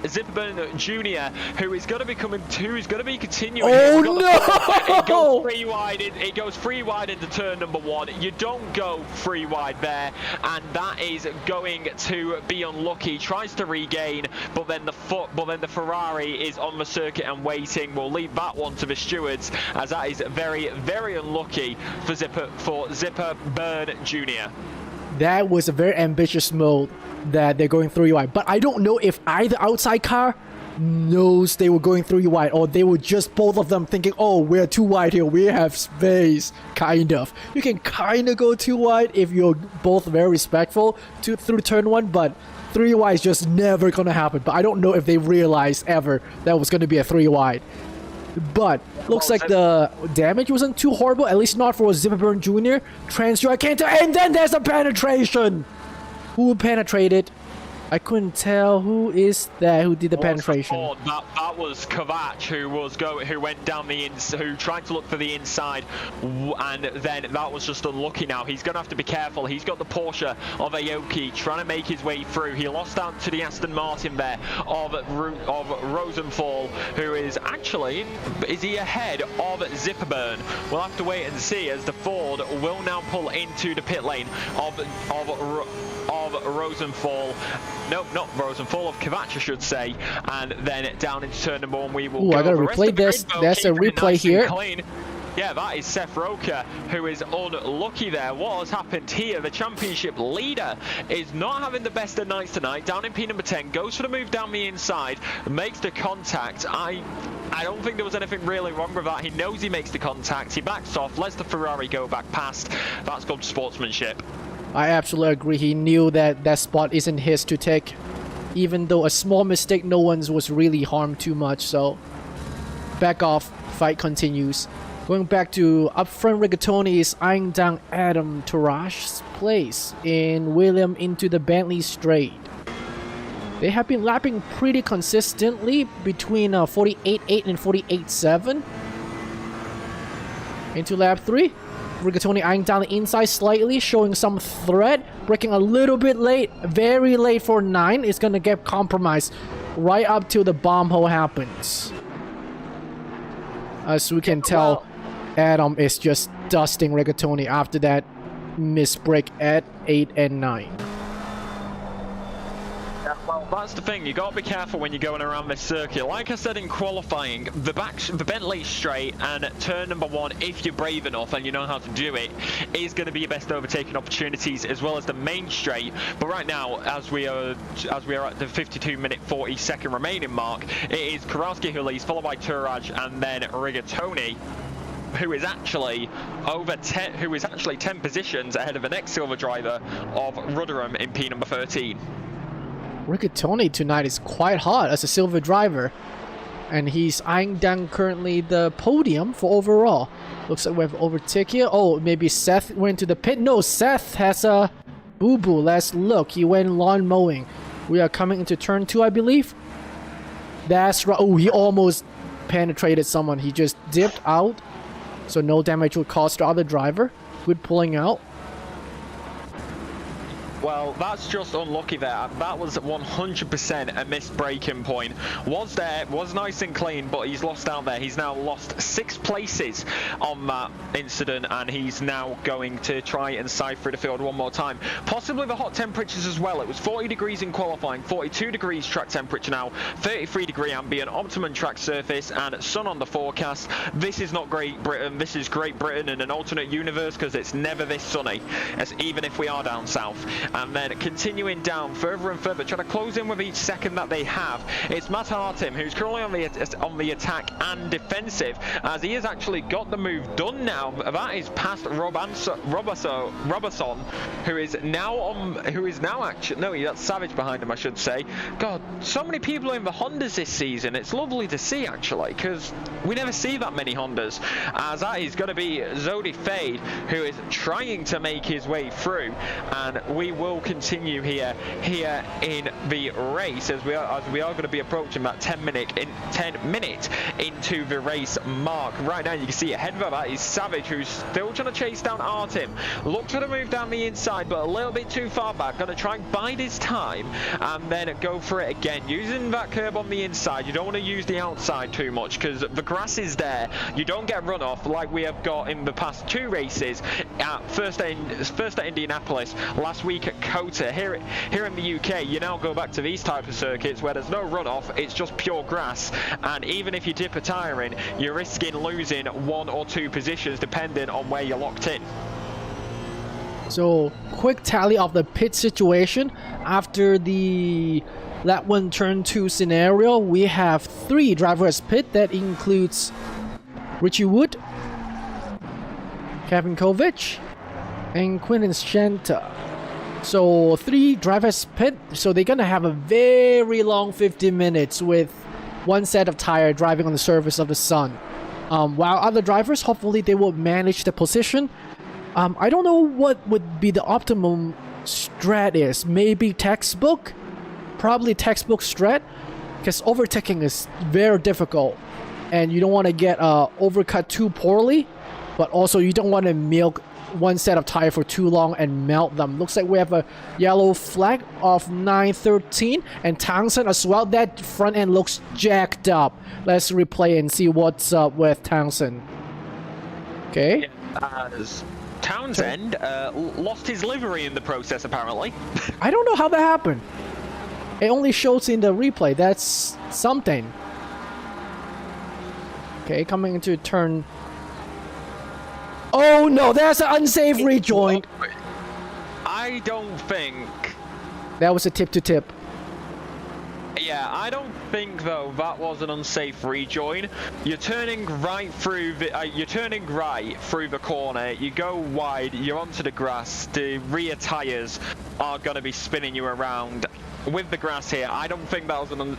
Zipperburn Jr., who is going to be continuing. Oh here. No! It goes free wide. It goes free wide into turn number 1. You don't go free wide there, and that is going to be unlucky. Tries to regain, but then the Ferrari is on the circuit and waiting. We'll leave that one to the stewards, as that is very, very unlucky for Zipperburn Jr. That was a very ambitious mode that they're going through UI, but I don't know if either outside car knows they were going through UI, or they were just both of them thinking, oh, we're too wide here, we have space. Kind of. You can kind of go too wide if you're both very respectful through turn 1, but 3 wide is just never gonna happen. But I don't know if they realized ever that was gonna be a 3 wide. But looks like the damage wasn't too horrible, at least not for Zipperburn Jr. Transfer Canter, and then there's a penetration! Who penetrated? I couldn't tell who is that who did the penetration. That was Kovac who went down the who tried to look for the inside, and then that was just unlucky. Now he's gonna have to be careful. He's got the Porsche of Aoki trying to make his way through. He lost out to the Aston Martin there of Rosenthal, who is actually he ahead of Zipperburn? We'll have to wait and see as the Ford will now pull into the pit lane of Rosenthal. No, not Rosenthal, of Kovac, I should say. And then down into turn number 1, we will go. I gotta replay this. There's a replay here. Yeah, that is Seth Roker, who is unlucky there. What has happened here? The championship leader is not having the best of nights tonight. Down in P number 10, goes for the move down the inside, makes the contact. I don't think there was anything really wrong with that. He knows he makes the contact. He backs off, lets the Ferrari go back past. That's good sportsmanship. I absolutely agree. He knew that that spot isn't his to take. Even though a small mistake, no one's was really harmed too much. So, back off. Fight continues. Going back to up front, Rigatoni is eyeing down Adam Tarash's place in William into the Bentley straight. They have been lapping pretty consistently between 48.8 and 48.7. Into lap 3. Rigatoni eyeing down the inside slightly, showing some threat, braking a little bit late, very late for 9. It's gonna get compromised right up till the bomb hole happens. As we can tell, Adam is just dusting Rigatoni after that misbreak at 8 and 9. Well, that's the thing. You got to be careful when you're going around this circuit. Like I said in qualifying, the Bentley straight and turn number 1, if you're brave enough and you know how to do it, is going to be your best overtaking opportunities, as well as the main straight. But right now, as we are at the 52-minute 40-second remaining mark, it is Kurowski who leads, followed by Turaj, and then Rigatoni, who is actually 10 positions ahead of the next silver driver of Rudderham in P number 13. Rigatoni tonight is quite hot as a silver driver, and he's eyeing down currently the podium for overall. Looks like we have overtake here. Oh, maybe Seth went to the pit. No, Seth has a boo-boo. Let's look. He went lawn mowing. We are coming into turn 2, I believe. That's right. Oh, he almost penetrated someone. He just dipped out, so no damage would cause the other driver. Good pulling out. Well, that's just unlucky there. That was 100% a missed braking point. Was nice and clean, but he's lost out there. He's now lost 6 places on that incident, and he's now going to try and cipher the field one more time. Possibly the hot temperatures as well. It was 40 degrees in qualifying, 42 degrees track temperature now, 33 degree ambient, optimum track surface, and sun on the forecast. This is not Great Britain. This is Great Britain in an alternate universe, because it's never this sunny, even if we are down south. And then continuing down further and further, trying to close in with each second that they have. It's Matt Artim, who's currently on the attack and defensive, as he has actually got the move done now. That is past Robertson, who is now actually, no, that's Savage behind him, I should say. God, so many people in the Hondas this season. It's lovely to see, actually, because we never see that many Hondas. As that is going to be Zodi Fade, who is trying to make his way through, and we will continue here in the race as we are going to be approaching that 10 minute into the race mark. Right now you can see ahead of that is Savage, who's still trying to chase down Artim. Looks to move down the inside, but a little bit too far back. Going to try and bide his time and then go for it again, using that curb on the inside. You don't want to use the outside too much because the grass is there. You don't get runoff like we have got in the past 2 races. First at Indianapolis, last week at Kota. Here in the UK, you now go back to these type of circuits where there's no runoff, it's just pure grass, and even if you dip a tyre in, you're risking losing 1 or 2 positions depending on where you're locked in. So, quick tally of the pit situation. After the lap 1 turn 2 scenario, we have 3 drivers pit. That includes Richie Wood, Kevin Kovic, and Quinton Shanta. So 3 drivers pit, so they're gonna have a very long 15 minutes with one set of tire driving on the surface of the sun. While other drivers, hopefully they will manage the position. I don't know what would be the optimum strat is. Maybe textbook? Probably textbook strat, because overtaking is very difficult. And you don't want to get overcut too poorly, but also you don't want to milk one set of tire for too long and melt them. Looks like we have a yellow flag of 913 and Townsend as well. That front end looks jacked up. Let's replay and see what's up with Townsend. Okay. Townsend lost his livery in the process, apparently. I don't know how that happened. It only shows in the replay. That's something. Okay, coming into turn. Oh no, that's an unsafe rejoin. I don't think. That was a tip to tip. Yeah, I don't think though that was an unsafe rejoin. You're turning right through the corner. You go wide. You're onto the grass. The rear tires are going to be spinning you around with the grass here. I don't think that was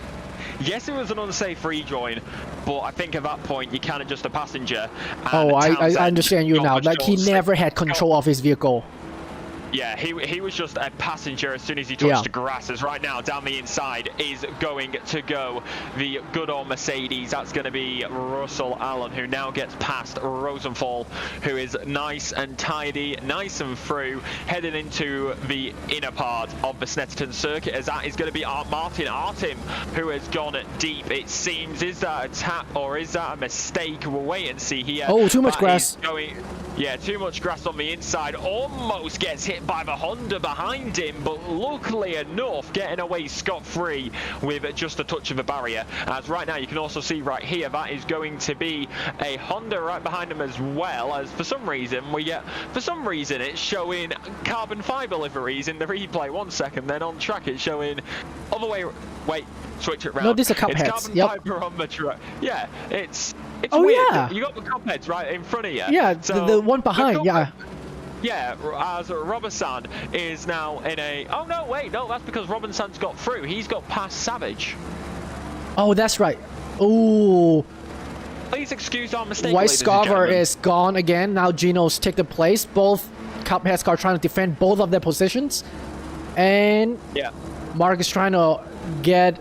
yes, it was an unsafe rejoin, but I think at that point you kind of just a passenger. Oh, I understand you now. Like he never had control of his vehicle. Yeah, he was just a passenger as soon as he touched the grass. As right now, down the inside is going to go the good old Mercedes. That's going to be Russell Allen, who now gets past Rosenthal, who is nice and tidy, nice and through, heading into the inner part of the Snetterton circuit. As that is going to be Martin Artim, who has gone deep, it seems. Is that a tap or is that a mistake? We'll wait and see here. Oh, too much grass. Yeah, too much grass on the inside. Almost gets hit by the Honda behind him, but luckily enough, getting away scot-free with just a touch of a barrier. As right now, you can also see right here, that is going to be a Honda right behind him as well, as for some reason, it's showing carbon fiber liveries in the replay. 1 second, then on track it's showing other way. Wait, switch it round. No, these are cup it's heads. Carbon fiber on the track. Yeah, it's oh, weird. Yeah. You got the cup heads right in front of you. Yeah, so the one behind, yeah. Yeah, as Robinson is now in a... Oh, no, wait, no, that's because Robinson's got through. He's got past Savage. Oh, that's right. Ooh. Please excuse our mistake, White ladies and Scarver gentlemen. is gone again. Now Geno's take the place. Both Cupheads are trying to defend both of their positions. And yeah, Mark is trying to get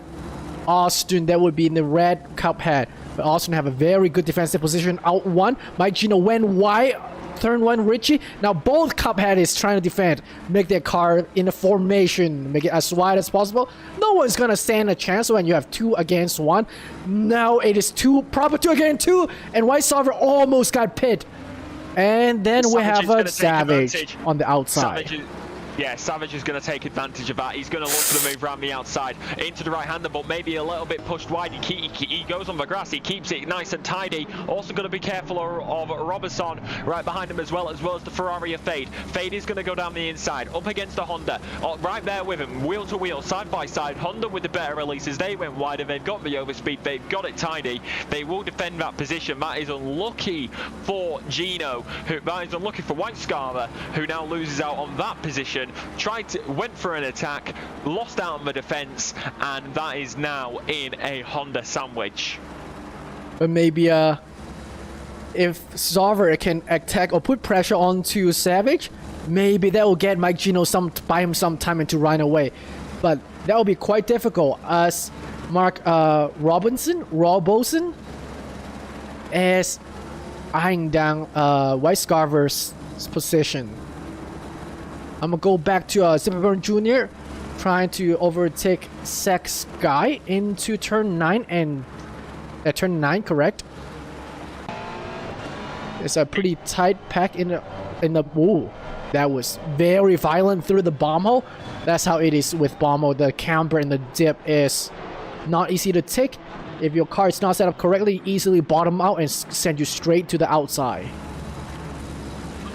Austin that would be in the red Cuphead. But Austin have a very good defensive position. Out one. Mike Gino went wide. Turn one, Richie. Now both Cuphead is trying to defend, make their car in a formation, make it as wide as possible. No one's gonna stand a chance when you have 2 against 1. Now it is proper 2 against 2, and White Solver almost got pit. And then we have a Savage on the outside. Savage is going to take advantage of that. He's going to look for the move around the outside into the right-hander, but maybe a little bit pushed wide. He goes on the grass. He keeps it nice and tidy. Also going to be careful of Robinson right behind him as well as the Ferrari of Fade. Fade is going to go down the inside, up against the Honda. Right there with him, wheel to wheel, side by side. Honda with the better releases. They went wider. They've got the overspeed. They've got it tidy. They will defend that position. That is unlucky for Gino. That is unlucky for White Scarver, who now loses out on that position. Went for an attack, lost out on the defense, and that is now in a Honda sandwich. But maybe if Solver can attack or put pressure onto Savage, maybe that will get Mike Gino buy him some time and to run away. But that will be quite difficult as Mark Roboson is eyeing down White Scarver's position. I'm gonna go back to Zipperburn Jr. trying to overtake Sex Guy into turn 9 and turn 9, correct? It's a pretty tight pack in the ooh, that was very violent through the bomb hole. That's how it is with bomb hole. The camber and the dip is not easy to take. If your car is not set up correctly, easily bottom out and send you straight to the outside.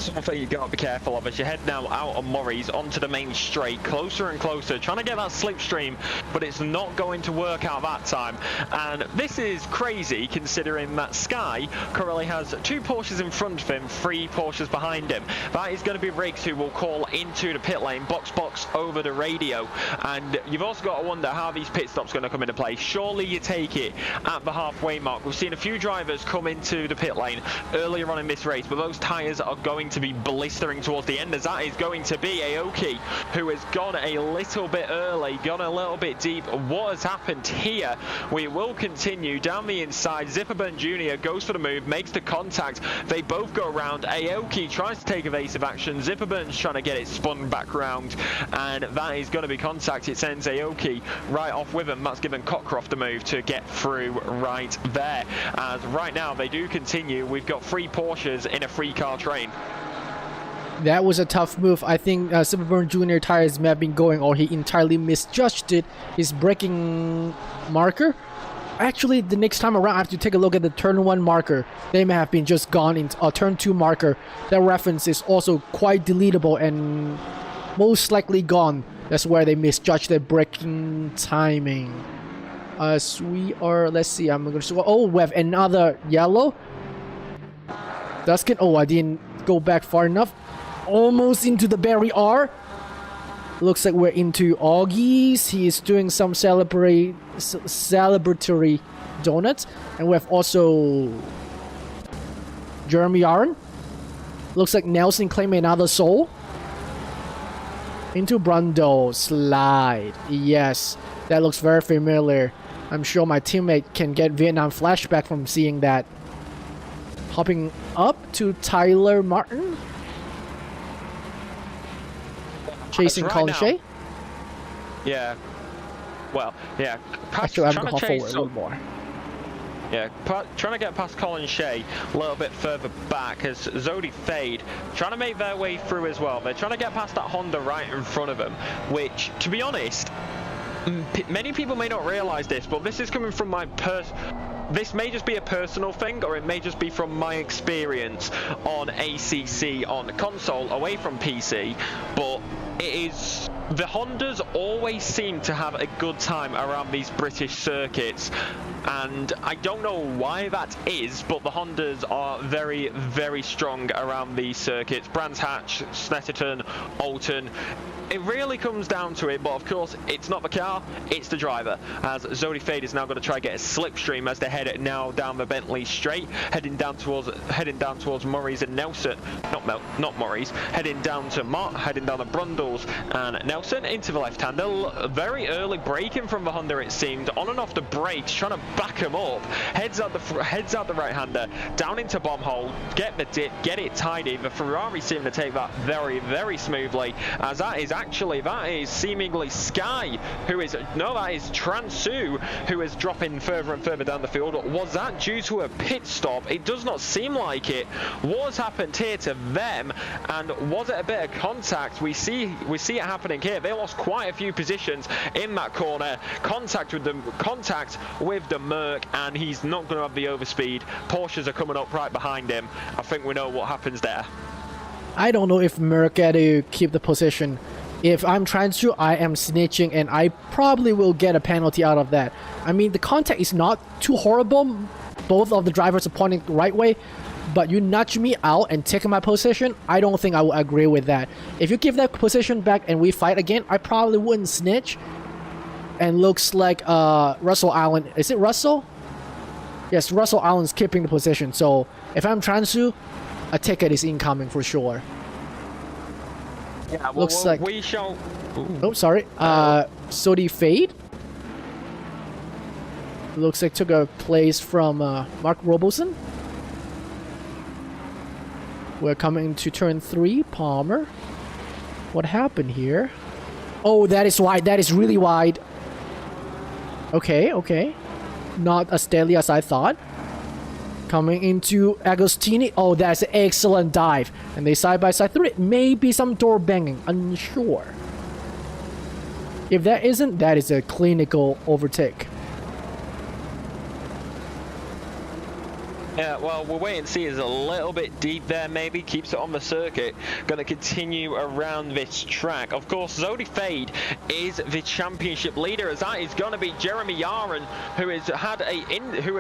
something you got to be careful of as you head now out of Murray's onto the main straight, closer and closer, trying to get that slipstream, but it's not going to work out that time. And this is crazy considering that Sky currently has 2 Porsches in front of him, 3 Porsches behind him. That is going to be Riggs who will call into the pit lane, box over the radio. And you've also got to wonder how these pit stops going to come into play. Surely you take it at the halfway mark. We've seen a few drivers come into the pit lane earlier on in this race, but those tyres are going to be blistering towards the end, as that is going to be Aoki, who has gone a little bit early, gone a little bit deep. What has happened here? We will continue down the inside. Zipperburn Jr. goes for the move, makes the contact. They both go around. Aoki tries to take evasive action. Zipperburn's trying to get it spun back round, and that is going to be contact. It sends Aoki right off with him. That's given Cockcroft the move to get through right there. As right now they do continue. We've got 3 Porsches in a 3-car train. That was a tough move. I think Zipperburn Jr. tires may have been going, or he entirely misjudged it, his braking marker. Actually, the next time around, I have to take a look at the turn 1 marker. They may have been just gone into a turn 2 marker. That reference is also quite deletable and most likely gone. That's where they misjudged their braking timing. As we are, let's see, I'm going to, oh, we have another yellow. Duskin, oh, I didn't go back far enough. Almost into the barrier. Looks like we're into Augie's. He is doing some celebratory donuts. And we have also Jeremy Aaron. Looks like Nelson claiming another soul. Into Brundle. Slide. Yes, that looks very familiar. I'm sure my teammate can get Vietnam flashback from seeing that. Hopping up to Tyler Martin. Chasing right Colin Shea. Yeah. Well, yeah. Actually, I'm going to hop forward a little more. Yeah, trying to get past Colin Shea a little bit further back as Zodi Fade trying to make their way through as well. They're trying to get past that Honda right in front of them, which, to be honest, many people may not realize this, but this is coming from my this may just be a personal thing, or it may just be from my experience on ACC on console away from PC, but it is, the Hondas always seem to have a good time around these British circuits, and I don't know why that is, but the Hondas are very, very strong around these circuits. Brands Hatch, Snetterton, Alton. It really comes down to it, but of course it's not the car, it's the driver, as Zodi Fade is now going to try to get a slipstream as they head now down the Bentley straight, heading down towards Murray's and Nelson, not Murray's, heading down the Brundles and Nelson into the left-hander. Very early braking from the Honda, it seemed, on and off the brakes, trying to back him up, heads out the right-hander, down into bomb hole, get the dip, get it tidy. The Ferrari seem to take that very, very smoothly, as that is seemingly Sky, who is, no, that is Transu, who is dropping further and further down the field. Was that due to a pit stop? It does not seem like it. What has happened here to them, and was it a bit of contact? We see it happening here. They lost quite a few positions in that corner. Contact with the Merc, and he's not going to have the overspeed. Porsches are coming up right behind him. I think we know what happens there. I don't know if Merc get to keep the position. If I'm trying to, I am snitching, and I probably will get a penalty out of that. I mean, the contact is not too horrible. Both of the drivers are pointing the right way, but you nudge me out and take my position, I don't think I will agree with that. If you give that position back and we fight again, I probably wouldn't snitch. And looks like Russell Allen, is it Russell? Yes, Russell Allen's keeping the position. So if I'm trying to, a ticket is incoming for sure. Yeah, well, looks like we shall. Oh, sorry. Zodi Fade. Looks like took a place from Mark Robeson. We're coming to turn 3. Palmer. What happened here? Oh, that is wide. That is really wide. Okay, okay. Not as deadly as I thought. Coming into Agostini. Oh, that's an excellent dive. And they side by side through it. Maybe some door banging. Unsure. If that isn't, that is a clinical overtake. Yeah, well, we'll wait and see. Is a little bit deep there, maybe. Keeps it on the circuit. Going to continue around this track. Of course, Zodi Fade is the championship leader, as that is going to be Jeremy Yaren, who has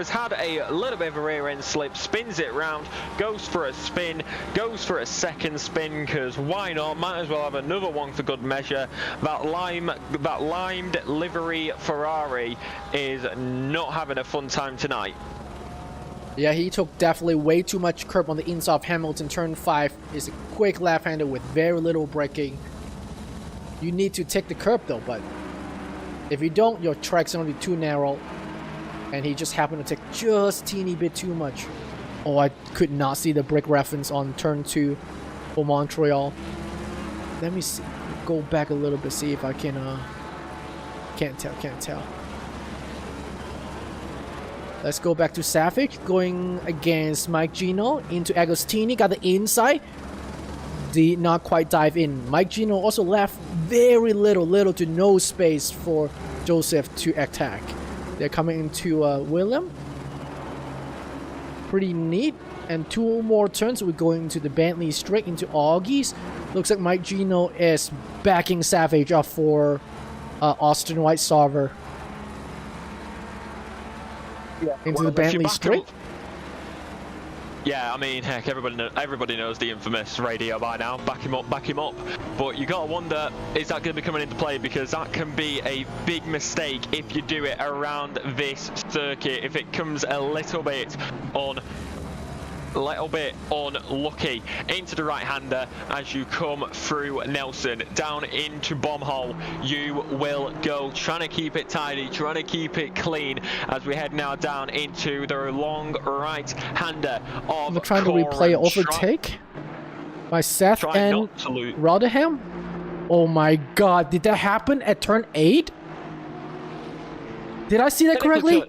had a little bit of a rear end slip, spins it round, goes for a spin, goes for a second spin, because why not? Might as well have another one for good measure. That limed livery Ferrari is not having a fun time tonight. Yeah, he took definitely way too much curb on the inside of Hamilton. Turn 5 is a quick left-hander with very little braking. You need to take the curb though, but if you don't, your track's gonna be too narrow. And he just happened to take just teeny bit too much. Oh, I could not see the brake reference on turn 2 for Montreal. Let me see, go back a little bit, see if I can, can't tell. Let's go back to Savage, going against Mike Gino into Agostini, got the inside, did not quite dive in. Mike Gino also left very little to no space for Joseph to attack. They're coming into William. Pretty neat. And 2 more turns, we're going to the Bentley straight into Augie's. Looks like Mike Gino is backing Savage up for Austin White Sauber. Yeah, into the Bentley straight. Yeah, I mean, heck, everybody knows the infamous radio by now. Back him up, back him up. But you gotta wonder, is that going to be coming into play? Because that can be a big mistake if you do it around this circuit. If it comes a little bit unlucky into the right-hander as you come through Nelson down into bomb hole, you will go, trying to keep it tidy, trying to keep it clean as we head now down into the long right-hander of I'm trying to replay overtake by Seth and Rotherham. Oh my god, did that happen at turn 8? Did I see that correctly?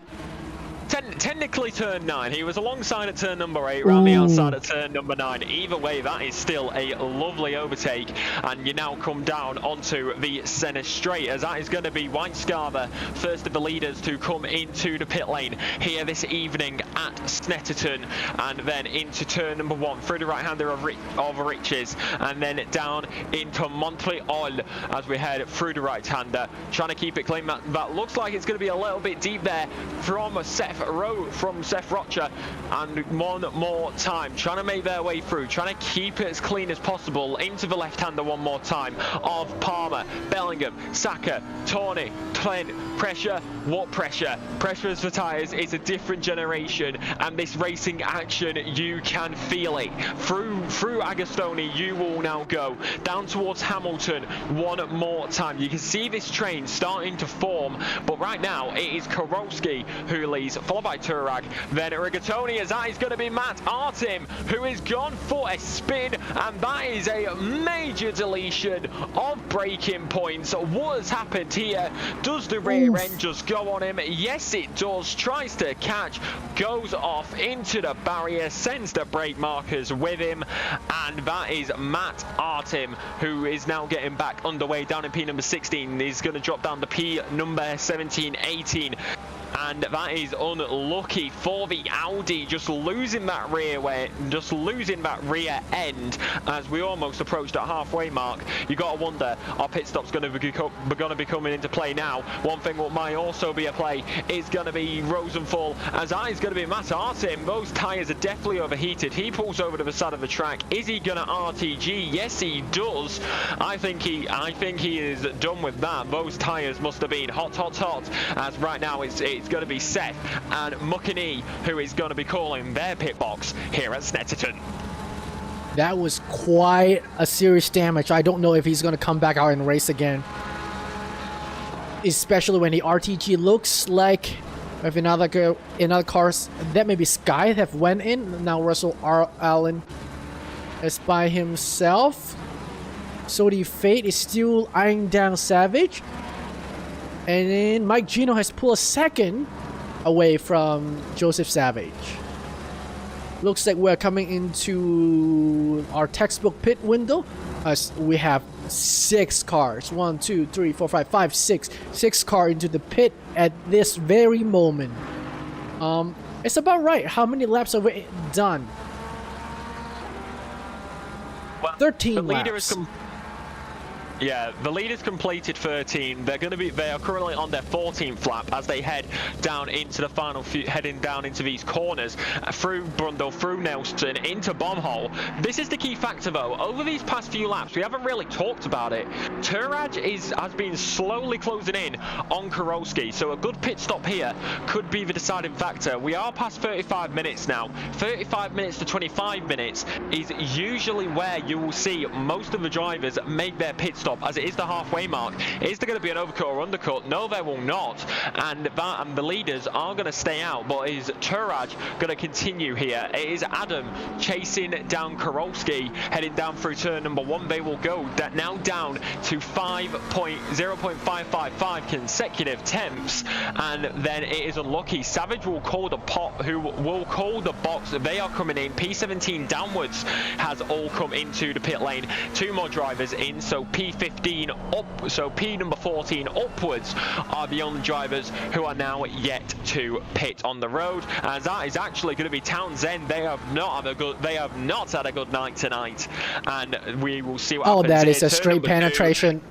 Technically turn 9. He was alongside at turn number 8, around the outside at turn number 9. Either way, that is still a lovely overtake. And you now come down onto the centre straight, as that is going to be White Scarver, first of the leaders to come into the pit lane here this evening at Snetterton. And then into turn number 1, through the right-hander of Riches. And then down into Montreal as we head through the right-hander. Trying to keep it clean. That looks like it's going to be a little bit deep there from Seth Rocha, and one more time trying to make their way through, trying to keep it as clean as possible into the left-hander one more time of Palmer, Bellingham, Saka, Tawny, Clint. Pressure, what pressure? Pressure as for tyres is a different generation, and this racing action, you can feel it. Through Agostoni, you will now go down towards Hamilton one more time. You can see this train starting to form, but right now it is Karolski who leads, followed by Turag, then Rigatoni, as that is going to be Matt Artem, who is gone for a spin, and that is a major deletion of braking points. What has happened here? Does the rear end just go on him? Yes, it does. Tries to catch, goes off into the barrier, sends the brake markers with him, and that is Matt Artem, who is now getting back underway down in P number 16. He's going to drop down to P number 17, 18. And that is unlucky for the Audi, just losing that rear end as we almost approached that halfway mark. You got to wonder, our pit stop's going to be coming into play now. One thing what might also be a play is going to be Rosenthal, as that is going to be Matt Artem. Those tyres are definitely overheated. He pulls over to the side of the track. Is he going to RTG? Yes, he does. I think he is done with that. Those tyres must have been hot, as right now it's going to be Seth and Muckany who is going to be calling their pit box here at Snetterton. That was quite a serious damage. I don't know if he's going to come back out and race again. Especially when the RTG looks like with another cars that maybe Sky have went in. Now Russell Allen is by himself. So the Fate is still eyeing down Savage. And then Mike Gino has pulled a second away from Joseph Savage. Looks like we're coming into our textbook pit window as we have 6 cars. 1, 2, 3, 4, 5, 5, 6. 6 cars into the pit at this very moment. It's about right. How many laps have we done? Well, 13 the leader laps. is Yeah, the leader's completed 13. They are currently on their 14th lap as they head down into the final few, heading down into these corners through Brundle, through Nelson, into Bombhole. This is the key factor though. Over these past few laps, we haven't really talked about it. Turaj has been slowly closing in on Kurowski, so a good pit stop here could be the deciding factor. We are past 35 minutes now. 35 minutes to 25 minutes is usually where you will see most of the drivers make their pit stop, as it is the halfway mark. Is there going to be an overcut or undercut? No, there will not. And the leaders are going to stay out, but is Turaj going to continue here? It is Adam chasing down Kurowski, heading down through turn number 1. They will go now down to 0.555 consecutive tenths, and then it is unlucky. Savage will call the pot, who will call the box. They are coming in. P17 downwards has all come into the pit lane. 2 more drivers in, so P15 up, so P number 14 upwards are the only drivers who are now yet to pit on the road, as that is actually going to be Townsend. They have not had a good night tonight, and we will see what happens. Oh, that is here. a straight penetration.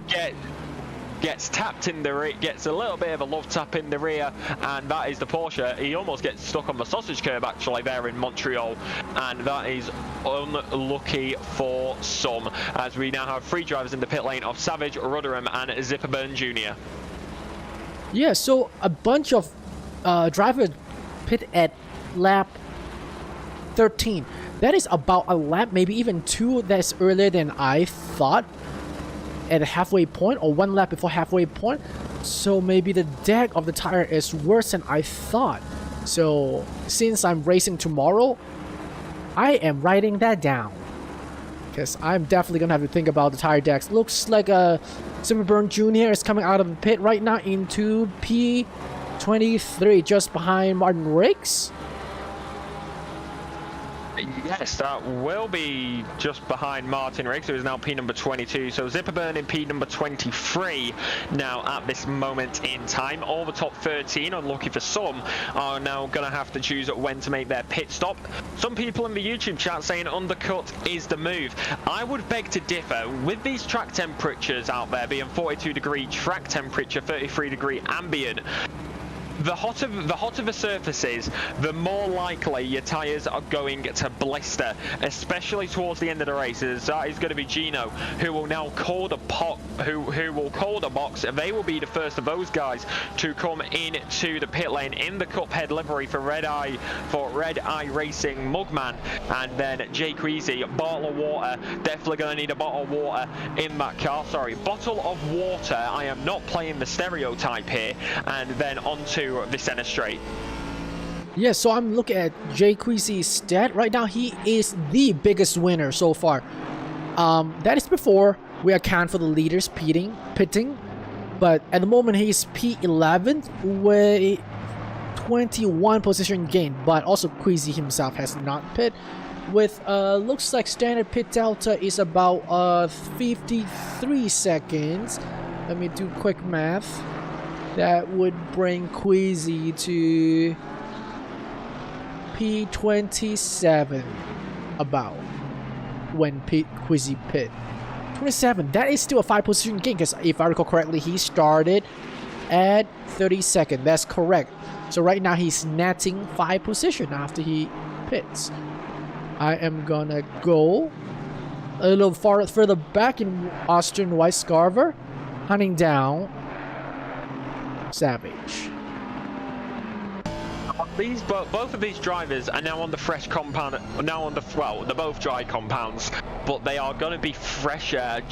Gets tapped in the rear, gets a little bit of a love tap in the rear, and that is the Porsche. He almost gets stuck on the sausage curb actually there in Montreal, and that is unlucky for some, as we now have 3 drivers in the pit lane of Savage, Rudderham and Zipperburn Jr. Yeah, so a bunch of drivers pit at lap 13. That is about a lap, maybe even 2 that's earlier than I thought at the halfway point, or 1 lap before halfway point. So maybe the deck of the tire is worse than I thought. So since I'm racing tomorrow, I am writing that down, because I'm definitely gonna have to think about the tire decks. Looks like Simmerburn Jr. is coming out of the pit right now into P23, just behind Martin Riggs. Yes, that will be just behind Martin Riggs, who is now P number 22. So Zipperburn in P number 23 now at this moment in time. All the top 13, unlucky for some, are now going to have to choose when to make their pit stop. Some people in the YouTube chat saying undercut is the move. I would beg to differ. With these track temperatures out there being 42-degree track temperature, 33-degree ambient, the hotter the surface is, the more likely your tyres are going to blister, especially towards the end of the races. That is going to be Gino, who will now call the who will call the box. They will be the first of those guys to come into the pit lane in the Cuphead livery for Red Eye Racing Mugman, and then Jay Queasy, bottle of water. Definitely going to need a bottle of water in that car. Sorry, bottle of water. I am not playing the stereotype here. And then onto the center straight. Yeah, so I'm looking at Jay Queasy's stat right now. He is the biggest winner so far. That is before we account for the leaders pitting, but at the moment he's P11 with 21 position gain. But also Queasy himself has not pit, with looks like standard pit delta is about 53 seconds. Let me do quick math. That would bring Queasy to P27 about when Queasy pit. 27, that is still a 5 position gain, because if I recall correctly, he started at 32nd. That's correct. So right now he's netting 5 position after he pits. I am gonna go a little further back in Austin Weisgarver, hunting down Savage. Both of these drivers are now on the fresh compound, well, they're both dry compounds, but they are going to be fresher.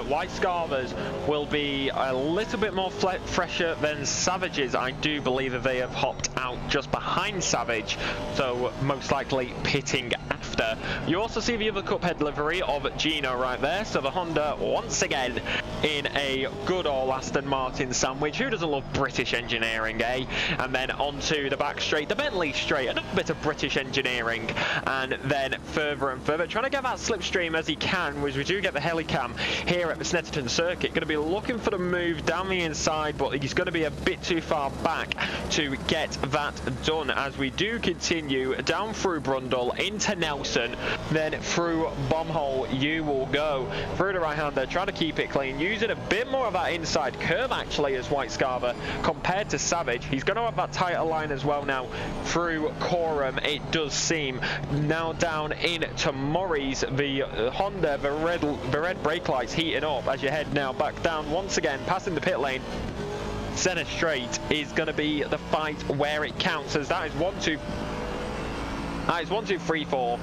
White Scarvers will be a little bit more fresher than Savages. I do believe that they have hopped out just behind Savage, so most likely pitting after. You also see the other Cuphead livery of Gino right there, so the Honda once again in a good old Aston Martin sandwich. Who doesn't love British engineering, eh? And then onto the back straight straight, the Bentley straight, another bit of British engineering, and then further and further, trying to get that slipstream as he can, as we do get the helicam here at the Snetterton circuit. Going to be looking for the move down the inside, but he's going to be a bit too far back to get that done, as we do continue down through Brundle into Nelson, then through Bombhole you will go through the right hand there, trying to keep it clean, using a bit more of that inside curve actually as White Scarver compared to Savage. He's going to have that tighter line as well now through Coram, it does seem. Now down into Murray's, the Honda, the red brake lights heating up as you head now back down once again, passing the pit lane. Center straight is going to be the fight where it counts, as that is 1, 2, 3, 4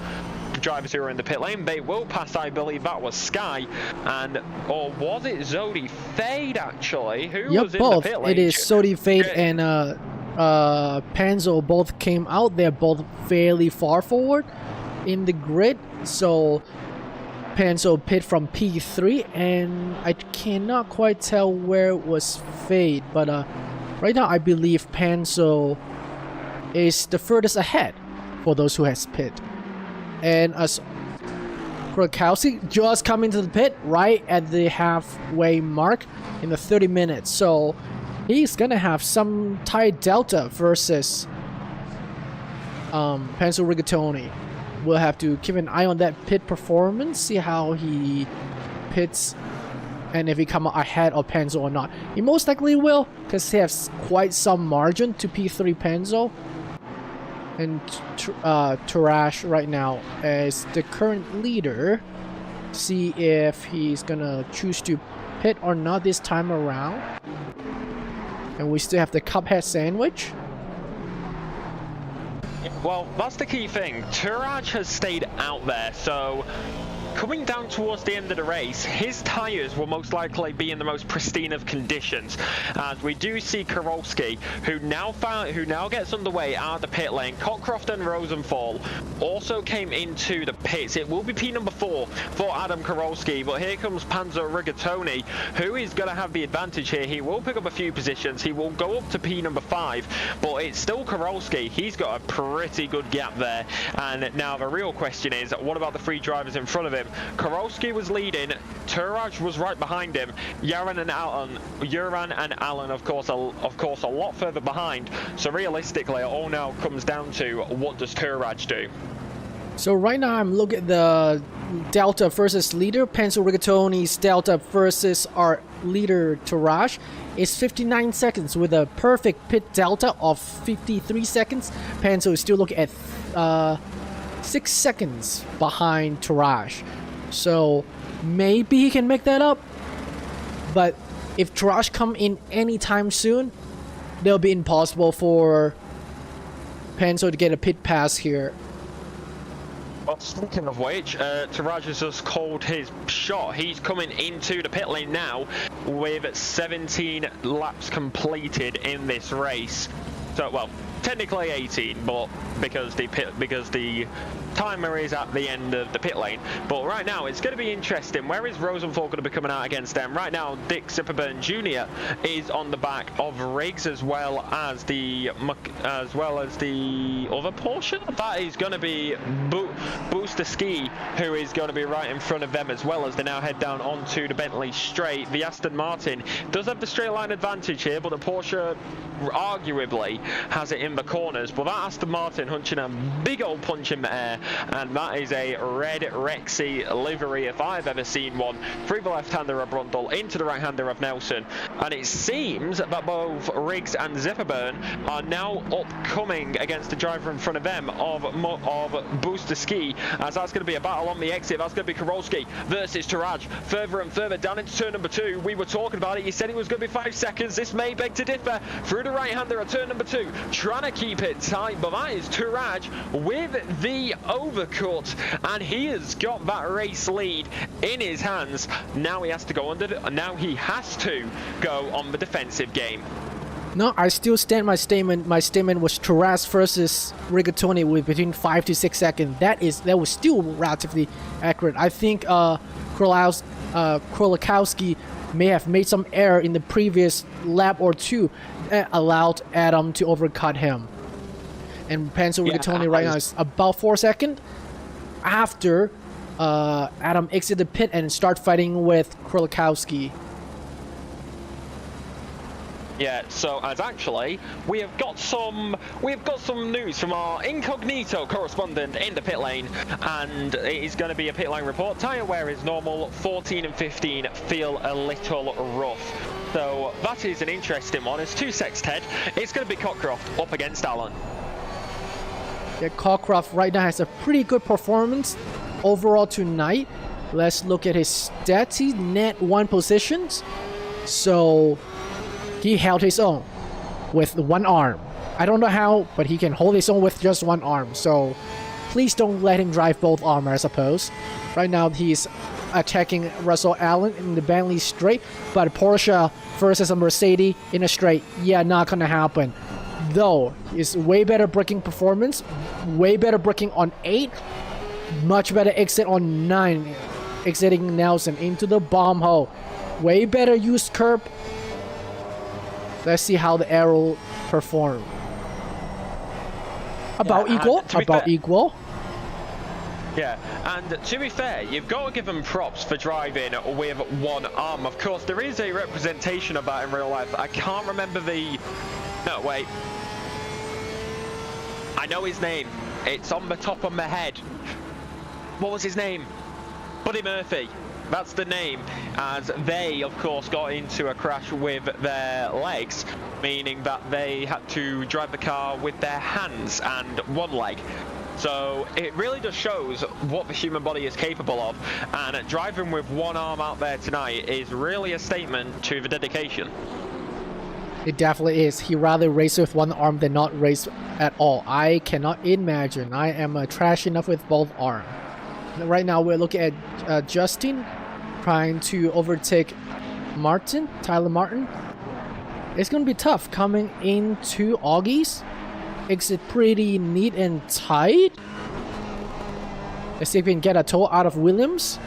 drivers who are in the pit lane. They will pass, I believe that was Sky, and or was it Zodi Fade actually? Who was in the pit lane? It is Zodi Fade and Panzo both came out. They're both fairly far forward in the grid, so Panzo pit from P3, and I cannot quite tell where it was Fade, but right now I believe Panzo is the furthest ahead for those who has pit. And as Krakowski just coming to the pit right at the halfway mark in the 30 minutes, so he's gonna have some tight delta versus Panzo Rigatoni. We'll have to keep an eye on that pit performance, see how he pits, and if he come ahead of Panzo or not. He most likely will, because he has quite some margin to P3 Panzo. And Tarash right now as the current leader. See if he's gonna choose to pit or not this time around. And we still have the Cuphead sandwich. Well, that's the key thing. Turaj has stayed out there, so coming down towards the end of the race, his tyres will most likely be in the most pristine of conditions. As we do see Karolski, who now gets underway out of the pit lane. Cockcroft and Rosenthal also came into the pits. It will be P number 4 for Adam Karolski, but here comes Panzo Rigatoni, who is going to have the advantage here. He will pick up a few positions. He will go up to P number 5, but it's still Karolski. He's got a pretty good gap there. And now the real question is, what about the 3 drivers in front of him? Karolski was leading, Turaj was right behind him, Yaran and Alan of course a lot further behind. So realistically it all now comes down to, what does Turaj do? So right now I'm looking at the Delta versus leader. Panzo Rigatoni's Delta versus our leader Turaj is 59 seconds with a perfect pit delta of 53 seconds. Panzo is still looking at 6 seconds behind Turaj. So maybe he can make that up. But if Turaj come in anytime soon, it'll be impossible for Panzo to get a pit pass here. Well, speaking of which, Turaj has just called his shot. He's coming into the pit lane now with 17 laps completed in this race. So, well, technically 18, but because the timer is at the end of the pit lane. But right now it's going to be interesting. Where is Rosenthal going to be coming out against them? Right now Dick Zipperburn Jr. is on the back of Riggs, as well as the other portion. That is going to be Booster Ski, who is going to be right in front of them, as well as they now head down onto the Bentley straight. The Aston Martin does have the straight line advantage here, but the Porsche arguably has it in the corners. But that Aston Martin hunching a big old punch in the air, and that is a red Rexy livery if I've ever seen one. Through the left-hander of Brundle, into the right-hander of Nelson, and it seems that both Riggs and Zipperburn are now upcoming against the driver in front of them of Booster Ski, as that's going to be a battle on the exit. That's going to be Karolski versus Turaj, further and further down into turn number 2. We were talking about it. You said it was going to be 5 seconds. This may beg to differ. Through the right-hander at turn number 2, trying to keep it tight, but that is Turaj with the overcut, and he has got that race lead in his hands. Now he has to go on the defensive game. No, I still stand my statement. My statement was Turaj versus Rigatoni with between 5 to 6 seconds. That was still relatively accurate. I think Krolakowski may have made some error in the previous lap or two that allowed Adam to overcut him. and Penzo Yeah, Rigatoni right now is about 4 seconds after Adam exit the pit and start fighting with Krolikowski. Yeah, so as actually we have got some news from our incognito correspondent in the pit lane, and it is going to be a pit lane report. Tyre wear is normal, 14 and 15 feel a little rough. So that is an interesting one. It's 2 Sexted. It's going to be Cockcroft up against Allen. Yeah, Cockcroft right now has a pretty good performance overall tonight. Let's look at his stats. He's net 1 positions, so he held his own with 1 arm. I don't know how, but he can hold his own with just 1 arm. So please don't let him drive both arms, I suppose. Right now he's attacking Russell Allen in the Bentley straight, but Porsche versus a Mercedes in a straight, yeah, not gonna happen. Though it's way better braking performance, way better braking on 8, much better exit on 9, exiting Nelson into the bomb hole. Way better used curb. Let's see how the aero perform. About equal. Yeah, and to be fair, you've got to give them props for driving with 1 arm. Of course, there is a representation of that in real life. I can't remember the... No, wait. I know his name. It's on the top of my head. What was his name? Buddy Murphy. That's the name, as they, of course, got into a crash with their legs, meaning that they had to drive the car with their hands and 1 leg. So it really just shows what the human body is capable of, and driving with 1 arm out there tonight is really a statement to the dedication. It definitely is. He rather race with 1 arm than not race at all. I cannot imagine. I am trash enough with both arms. Right now we're looking at Justin trying to overtake Tyler Martin. It's going to be tough coming into Augie's. Exit pretty neat and tight. Let's see if we can get a tow out of Williams.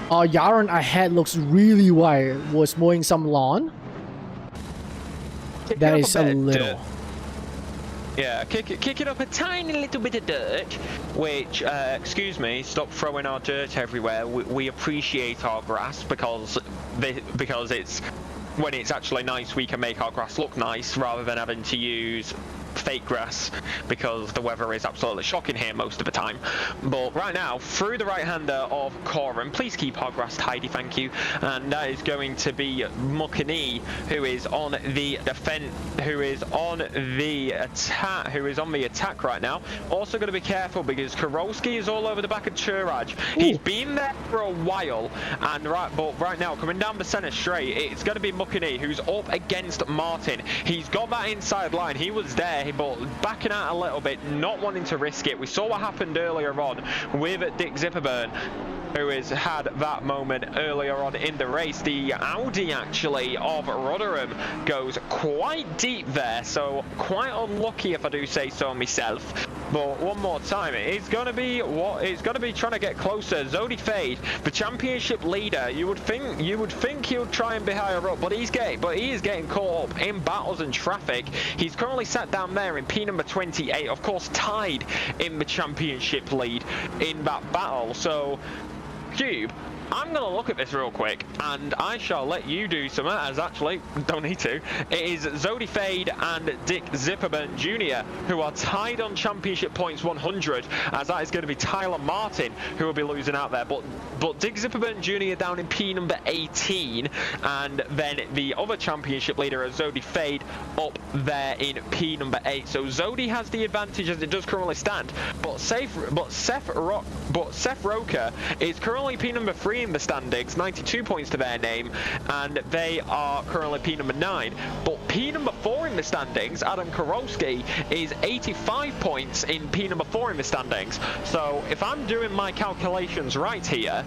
Yaron ahead looks really wide. Was mowing some lawn. That is a little. Yeah, kick it up a tiny little bit of dirt, which, excuse me, stop throwing our dirt everywhere. We appreciate our grass because it's, when it's actually nice, we can make our grass look nice rather than having to use fake grass because the weather is absolutely shocking here most of the time. But right now, through the right-hander of Corin, please keep our grass tidy, thank you. And that is going to be Mukani, who is on the defense, who is on the attack right now. Also going to be careful because Karolski is all over the back of Churaj. He's been there for a while, and right now coming down the center straight, it's going to be Mukani who's up against Martin. He's got that inside line. He was there, but backing out a little bit, not wanting to risk it. We saw what happened earlier on with Dick Zipperburn, who has had that moment earlier on in the race. The Audi actually of Rotherham goes quite deep there, so quite unlucky if I do say so myself. But one more time, it's going to be trying to get closer. Zodi Fade, the championship leader, you would think he would try and be higher up, but he is getting caught up in battles and traffic. He's currently sat down there in P number 28, of course tied in the championship lead in that battle. So Cube, I'm going to look at this real quick, and I shall let you do some, as actually, don't need to. It is Zodi Fade and Dick Zipperburn Jr. who are tied on championship points 100, as that is going to be Tyler Martin who will be losing out there. But Dick Zipperburn Jr. down in P number 18, and then the other championship leader is Zodi Fade up there in P number 8. So Zodi has the advantage as it does currently stand, but Seth Roker is currently P number 3 in the standings, 92 points to their name, and they are currently P number 9. But P number 4 in the standings, Adam Karolski, is 85 points in P number 4 in the standings. So if I'm doing my calculations right here,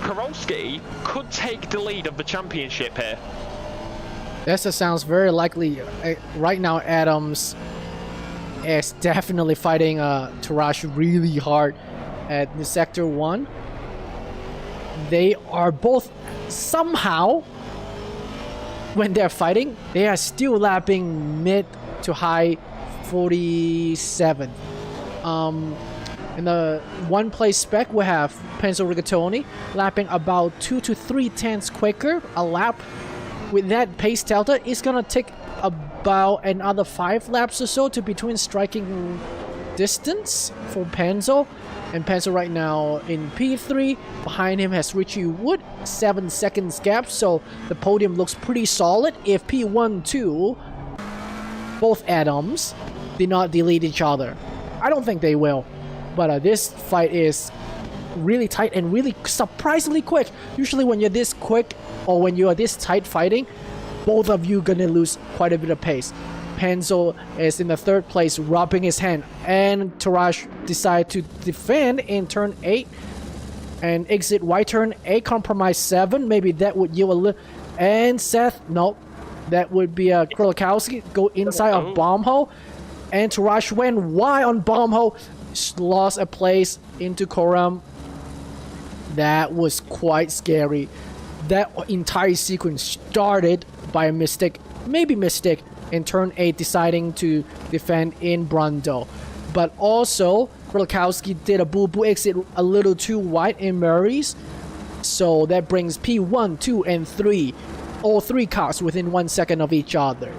Karolski could take the lead of the championship here. That sounds very likely. Right now, Adams is definitely fighting Tarash really hard at the Sector 1. They are both somehow, when they're fighting, they are still lapping mid to high 47. In the one place spec, we have Penzo Rigatoni lapping about 2 to 3 tenths quicker a lap. With that pace delta, it's gonna take about another 5 laps or so to between striking distance for Penzo. And Penzo right now in P3. Behind him has Richie Wood, 7 seconds gap, so the podium looks pretty solid. If P1, 2, both Adams did not delete each other. I don't think they will. But this fight is really tight and really surprisingly quick. Usually when you're this quick or when you are this tight fighting, both of you gonna lose quite a bit of pace. Penzo is in the 3rd place, rubbing his hand, and Taraj decide to defend in turn 8 and exit Y turn 8, compromise 7. Maybe that would yield a little. And Seth, nope, that would be a Krolikowski go inside of bomb hole, and Taraj went Y on bomb hole, lost a place into Coram. That was quite scary. That entire sequence started by a mistake, maybe mistake, in turn 8 deciding to defend in Brundle. But also, Krolikowski did a boo-boo exit a little too wide in Murray's. So that brings P1, 2, and 3, all 3 cars within 1 second of each other.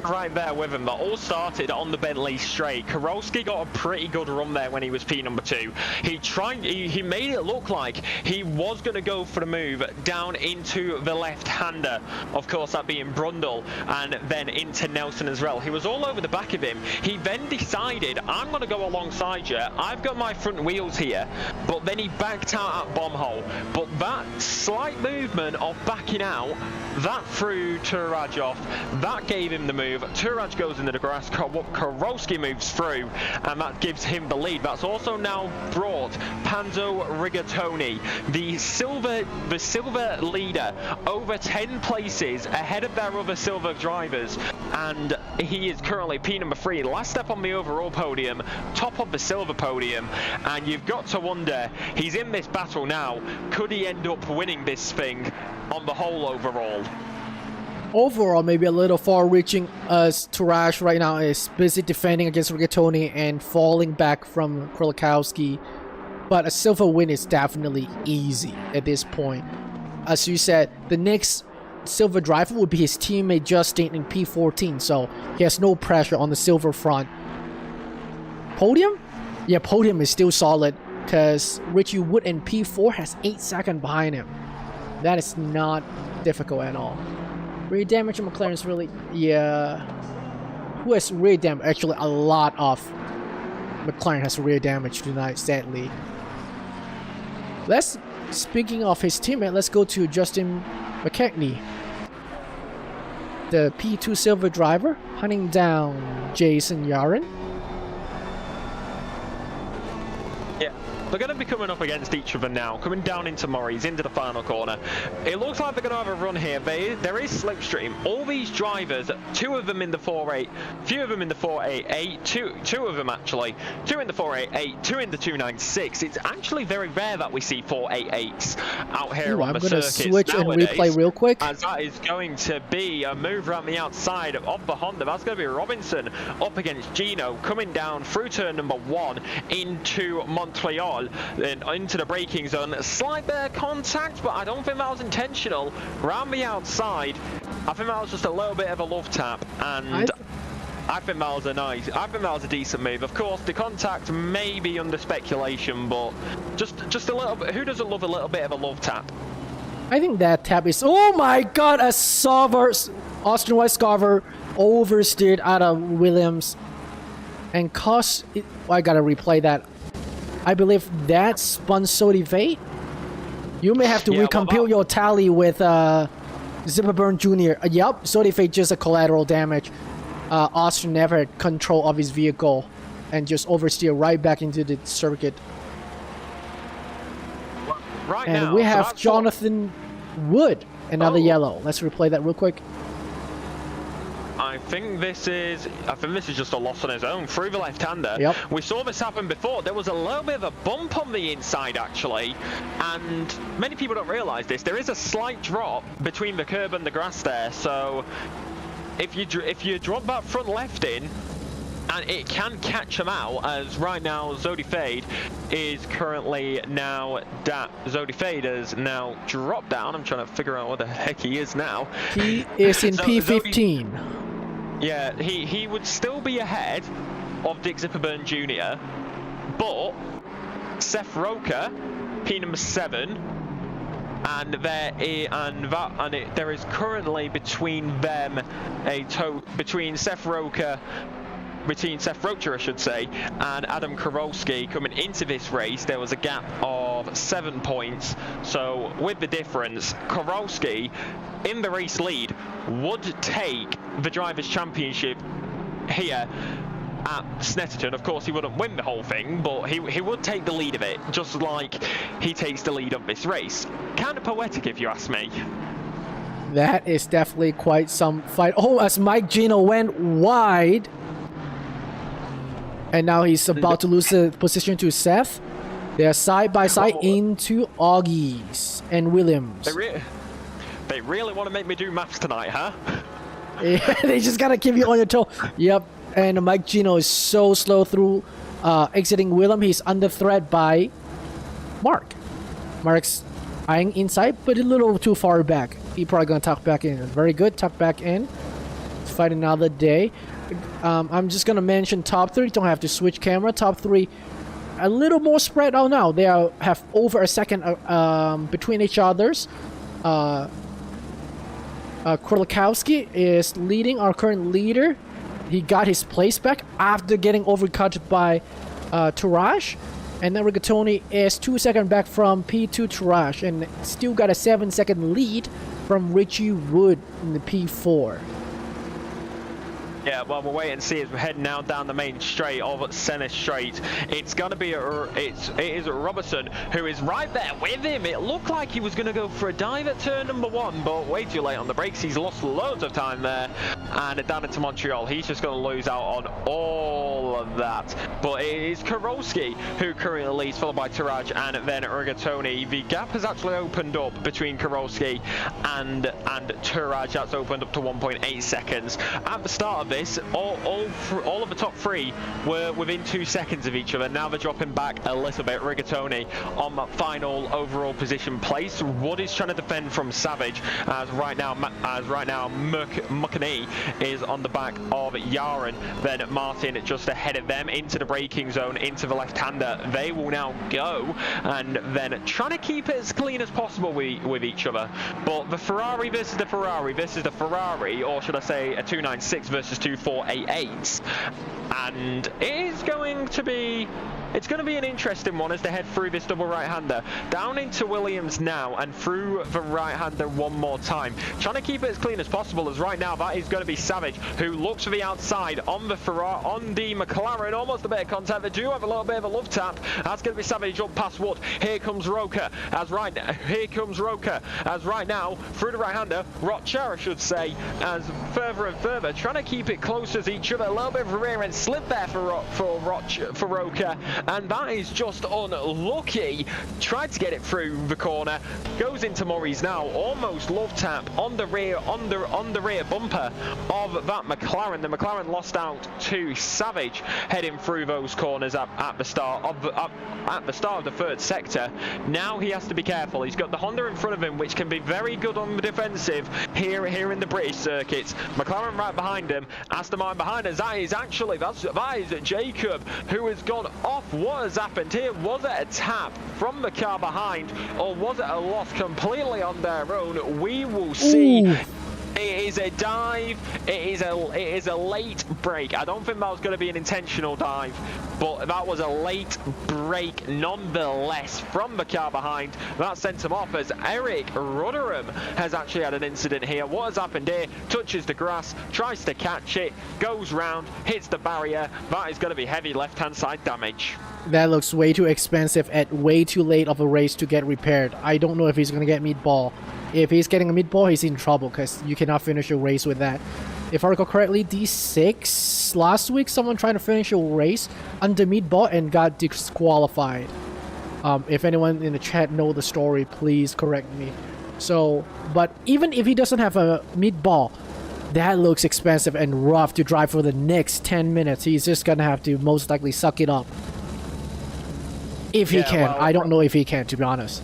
Right there with him. That all started on the Bentley straight. Karolski got a pretty good run there when he was P number 2. He made it look like he was going to go for the move down into the left-hander. Of course, that being Brundle, and then into Nelson as well. He was all over the back of him. He then decided, I'm going to go alongside you. I've got my front wheels here. But then he backed out at bomb hole. But that slight movement of backing out, that threw Turaj off. That gave him the move. Turaj goes into the grass, Karolski moves through, and that gives him the lead. That's also now brought Penzo Rigatoni, the silver leader, over 10 places ahead of their other silver drivers, and he is currently P number 3, last step on the overall podium, top of the silver podium, and you've got to wonder, he's in this battle now, could he end up winning this thing on the whole overall? Overall, maybe a little far-reaching, as Taraj right now is busy defending against Rigatoni and falling back from Krolikowski. But a silver win is definitely easy at this point. As you said, the next silver driver would be his teammate Justin in P14, so he has no pressure on the silver front. Podium? Yeah, podium is still solid, because Richie Wood in P4 has 8 seconds behind him. That is not difficult at all. Rear damage on McLaren is really, yeah. Who has rear damage? Actually, a lot of McLaren has rear damage tonight, sadly. Speaking of his teammate, let's go to Justin McKechnie, the P2 silver driver, hunting down Jason Yaren. Yeah. They're going to be coming up against each other now, coming down into Murray's, into the final corner. It looks like they're going to have a run here. There is slipstream. All these drivers, 2 of them in the 4.8, few of them in the 4.88, two of them actually, 2 in the 4.88, 2 in the 2.96. It's actually very rare that we see 4.88s out here on the circuits. I'm going to switch nowadays, and replay real quick. As that is going to be a move around the outside of the Honda. That's going to be Robinson up against Gino, coming down through turn number 1 into Montreal. Then into the braking zone, slight bit of contact, but I don't think that was intentional. Round the outside, I think that was just a little bit of a love tap, and I think that was a decent move. Of course, the contact may be under speculation, but just a little bit. Who doesn't love a little bit of a love tap? I think that tap is, oh my god, a Austin White Scarver oversteered out of Williams and cost it. I gotta replay that. I believe that's spun Sodivate. You may have to recompute your tally with Zipperburn Jr. Yup, Sodivate just a collateral damage. Austin never had control of his vehicle and just oversteer right back into the circuit. Right and now, we have Jonathan Wood, another yellow. Let's replay that real quick. I think this is just a loss on his own through the left-hander. Yep. We saw this happen before. There was a little bit of a bump on the inside actually, and many people don't realise this. There is a slight drop between the curb and the grass there, so if you drop that front left in, and it can catch him out, as right now Zodi Fade is currently now Zodi Fade has now dropped down. I'm trying to figure out what the heck he is now. He is in P15. Yeah, he would still be ahead of Dick Zipperburn Jr., but Seth Roker, P number 7, and there is currently between them between Seth Roker, I should say, and Adam Karolski coming into this race. There was a gap of 7 points. So with the difference, Karolski in the race lead would take the Drivers' Championship here at Snetterton. Of course, he wouldn't win the whole thing, but he would take the lead of it, just like he takes the lead of this race. Kind of poetic, if you ask me. That is definitely quite some fight. Oh, as Mike Gino went wide. And now he's about to lose the position to Seth. They're side by side into Augies and Williams. They really want to make me do maths tonight, huh? Yeah, they just gotta keep you on your toe. Yep. And Mike Gino is so slow through exiting Willem. He's under threat by Mark. Mark's eyeing inside, but a little too far back. He probably gonna tuck back in. Very good, tuck back in. Let's fight another day. I'm just gonna mention top 3. Don't have to switch camera. Top 3, a little more spread out now. They have over a second between each others. Krolikowski is leading, our current leader. He got his place back after getting overcut by Tourage. And then Rigatoni is 2 seconds back from P2 Tourage, and still got a 7-second lead from Richie Wood in the P4. Yeah, well, we'll wait and see as we're heading now down the main straight of Senna Straight. It's going to be it is Robertson who is right there with him. It looked like he was going to go for a dive at turn number 1, but way too late on the brakes. He's lost loads of time there, and down into Montreal, he's just going to lose out on all of that. But it is Karolski who currently leads, followed by Tourage and then Rigatoni. The gap has actually opened up between Karolski and Tourage. That's opened up to 1.8 seconds. At the start of this, all of the top 3 were within 2 seconds of each other. Now they're dropping back a little bit. Rigatoni on that final overall position place. Wood is trying to defend from Savage, as right now Muckany is on the back of Yaren. Then Martin just ahead of them into the braking zone, into the left-hander. They will now go, and then trying to keep it as clean as possible with each other. But the Ferrari versus the Ferrari, or should I say a 296 versus 2488, and it's going to be an interesting one as they head through this double right-hander. Down into Williams now and through the right-hander one more time. Trying to keep it as clean as possible, as right now that is going to be Savage, who looks for the outside on the McLaren. Almost a bit of contact. They do have a little bit of a love tap. That's going to be Savage up past Wood. Here comes Roker as right now through the right-hander. Rocher, I should say, as further and further, trying to keep it close as each other. A little bit of a rear end slip there for Roker. And that is just unlucky. Tried to get it through the corner. Goes into Murray's now. Almost love tap on the rear bumper of that McLaren. The McLaren lost out to Savage heading through those corners at the start of the third sector. Now he has to be careful. He's got the Honda in front of him, which can be very good on the defensive here in the British circuits. McLaren right behind him. Aston Martin behind us. That is Jacob, who has gone off. What has happened here? Was it a tap from the car behind, or was it a loss completely on their own? We will see. Ooh. It is a dive. It is a late break. I don't think that was going to be an intentional dive, but that was a late break nonetheless from the car behind. That sent him off, as Eric Rudderham has actually had an incident here. What has happened here? Touches the grass, tries to catch it, goes round, hits the barrier. That is going to be heavy left-hand side damage. That looks way too expensive at way too late of a race to get repaired. I don't know if he's going to get meatball. If he's getting a meatball, he's in trouble, because you cannot finish a race with that. If I recall correctly, D6 last week, someone tried to finish a race under meatball and got disqualified. If anyone in the chat know the story, please correct me. So, but even if he doesn't have a meatball, That looks expensive and rough to drive for the next 10 minutes. He's just gonna have to most likely suck it up. If he can. Well, I don't know if he can, to be honest.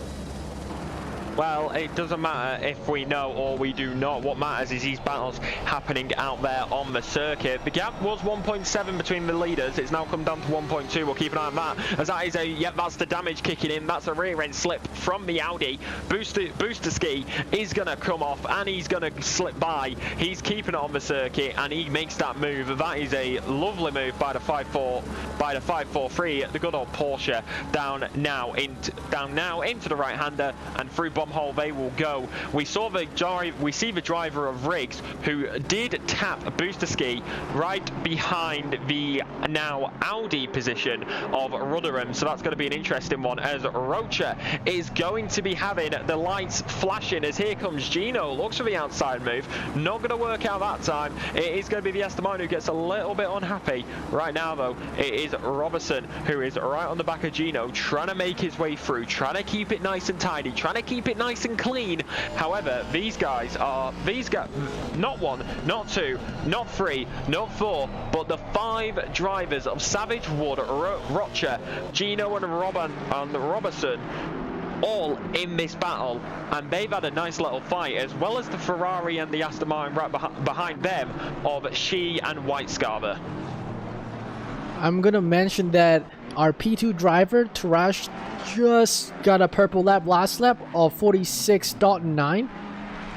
Well, it doesn't matter if we know or we do not. What matters is these battles happening out there on the circuit. The gap was 1.7 between the leaders. It's now come down to 1.2. We'll keep an eye on that. As that is that's the damage kicking in. That's a rear end slip from the Audi. Booster ski is going to come off and he's going to slip by. He's keeping it on the circuit and he makes that move. That is a lovely move by the 543. The good old Porsche down now into the right hander and through bomb hole they will go. We see the driver of Riggs who did tap a booster ski right behind the now Audi position of Rudderham, so that's going to be an interesting one as Rocha is going to be having the lights flashing as here comes Gino, looks for the outside move, not going to work out that time. It is going to be the Esteban who gets a little bit unhappy right now though. It is Robertson who is right on the back of Gino, trying to make his way through, trying to keep it nice and tidy, trying to keep it nice and clean. However, these guys, not one, not two, not three, not four, but the 5 drivers of Savage Wood, Rocha, Gino and Robertson, all in this battle, and they've had a nice little fight, as well as the Ferrari and the Aston Martin right behind them of Shi and White Scarver. I'm gonna mention that our P2 driver, Tarash, just got a purple lap last lap of 46.9.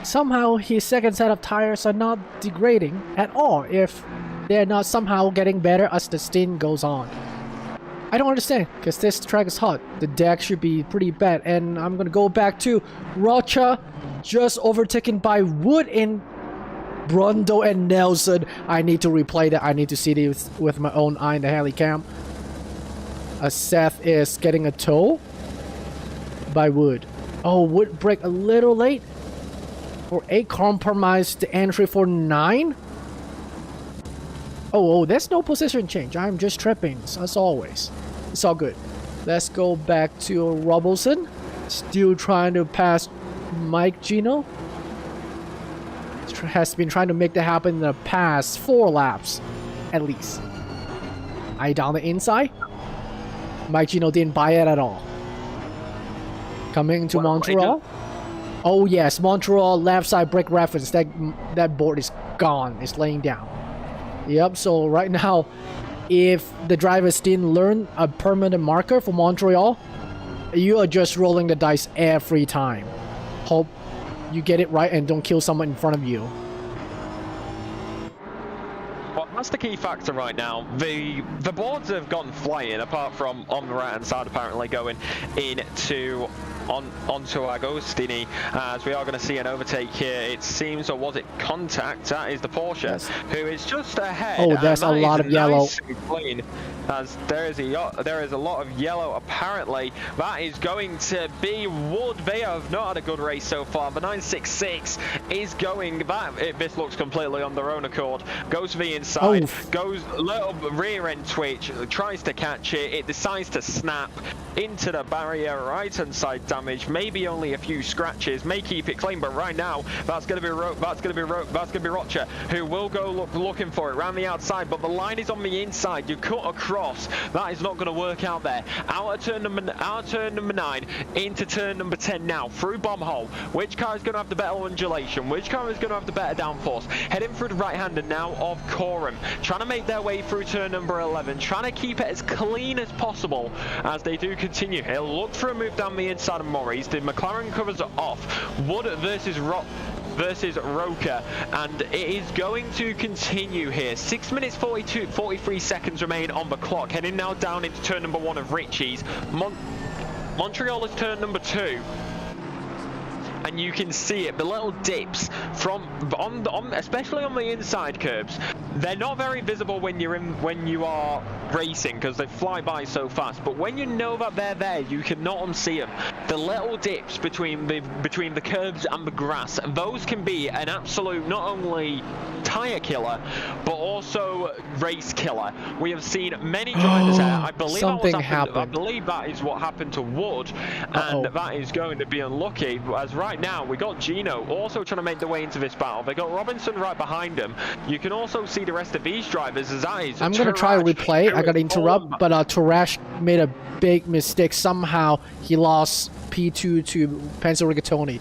Somehow his second set of tires are not degrading at all if they're not somehow getting better as the stint goes on. I don't understand, because this track is hot. The deck should be pretty bad, and I'm gonna go back to Rocha, just overtaken by Wood in Brundle and Nelson. I need to replay that. I need to see this with my own eye in the heli cam. Seth is getting a tow by Wood. Oh, Wood brake a little late for 8, compromised the entry for 9. Oh, there's no position change. I'm just tripping as always. It's all good. Let's go back to Robertson. Still trying to pass Mike Gino. Has been trying to make that happen in the past 4 laps at least. Eye down the inside. Mike Gino didn't buy it at all. Coming to Montreal. Oh yes, Montreal left side brake reference. That board is gone. It's laying down. Yep, so right now, if the drivers didn't learn a permanent marker for Montreal, you are just rolling the dice every time. Hope you get it right and don't kill someone in front of you. Well, that's the key factor right now. The boards have gone flying, apart from on the right hand side apparently going into onto Agostini, as we are going to see an overtake here. It seems, or was it contact? That is the Porsche, yes, who is just ahead. Oh, there's a lot of yellow. Clean, as there is a lot of yellow apparently. That is going to be Wood. They have not had a good race so far. The 966 is going back. This looks completely on their own accord. Goes to the inside, goes little rear end twitch, tries to catch it. It decides to snap into the barrier, right hand side damage, maybe only a few scratches, may keep it clean, but right now that's going to be Rocha, who will go looking for it around the outside, but the line is on the inside. You cut across, that is not going to work out there. Out of turn number 9 into turn number 10 now, through bomb hole. Which car is going to have the better undulation? Which car is going to have the better downforce? Heading through the right hander now of Coram, trying to make their way through turn number 11, trying to keep it as clean as possible as they do continue. He'll look for a move down the inside of Morris. The McLaren covers are off. Wood versus Roca, and it is going to continue here. 6 minutes 43 seconds remain on the clock, heading now down into turn number 1 of Ritchie's. Montreal is turn number 2. And you can see it, the little dips from especially on the inside curbs. They're not very visible when you are racing because they fly by so fast. But when you know that they're there, you cannot unsee them. The little dips between the curbs and the grass, those can be an absolute not only tire killer but also race killer. We have seen many drivers there. I believe I believe that is what happened to Wood, and that is going to be unlucky. As right right now, we got Gino also trying to make their way into this battle. They got Robinson right behind him. You can also see the rest of these drivers as eyes. I'm gonna try to replay. I gotta interrupt, but Tarash made a big mistake. Somehow he lost P2 to Penzo Rigatoni.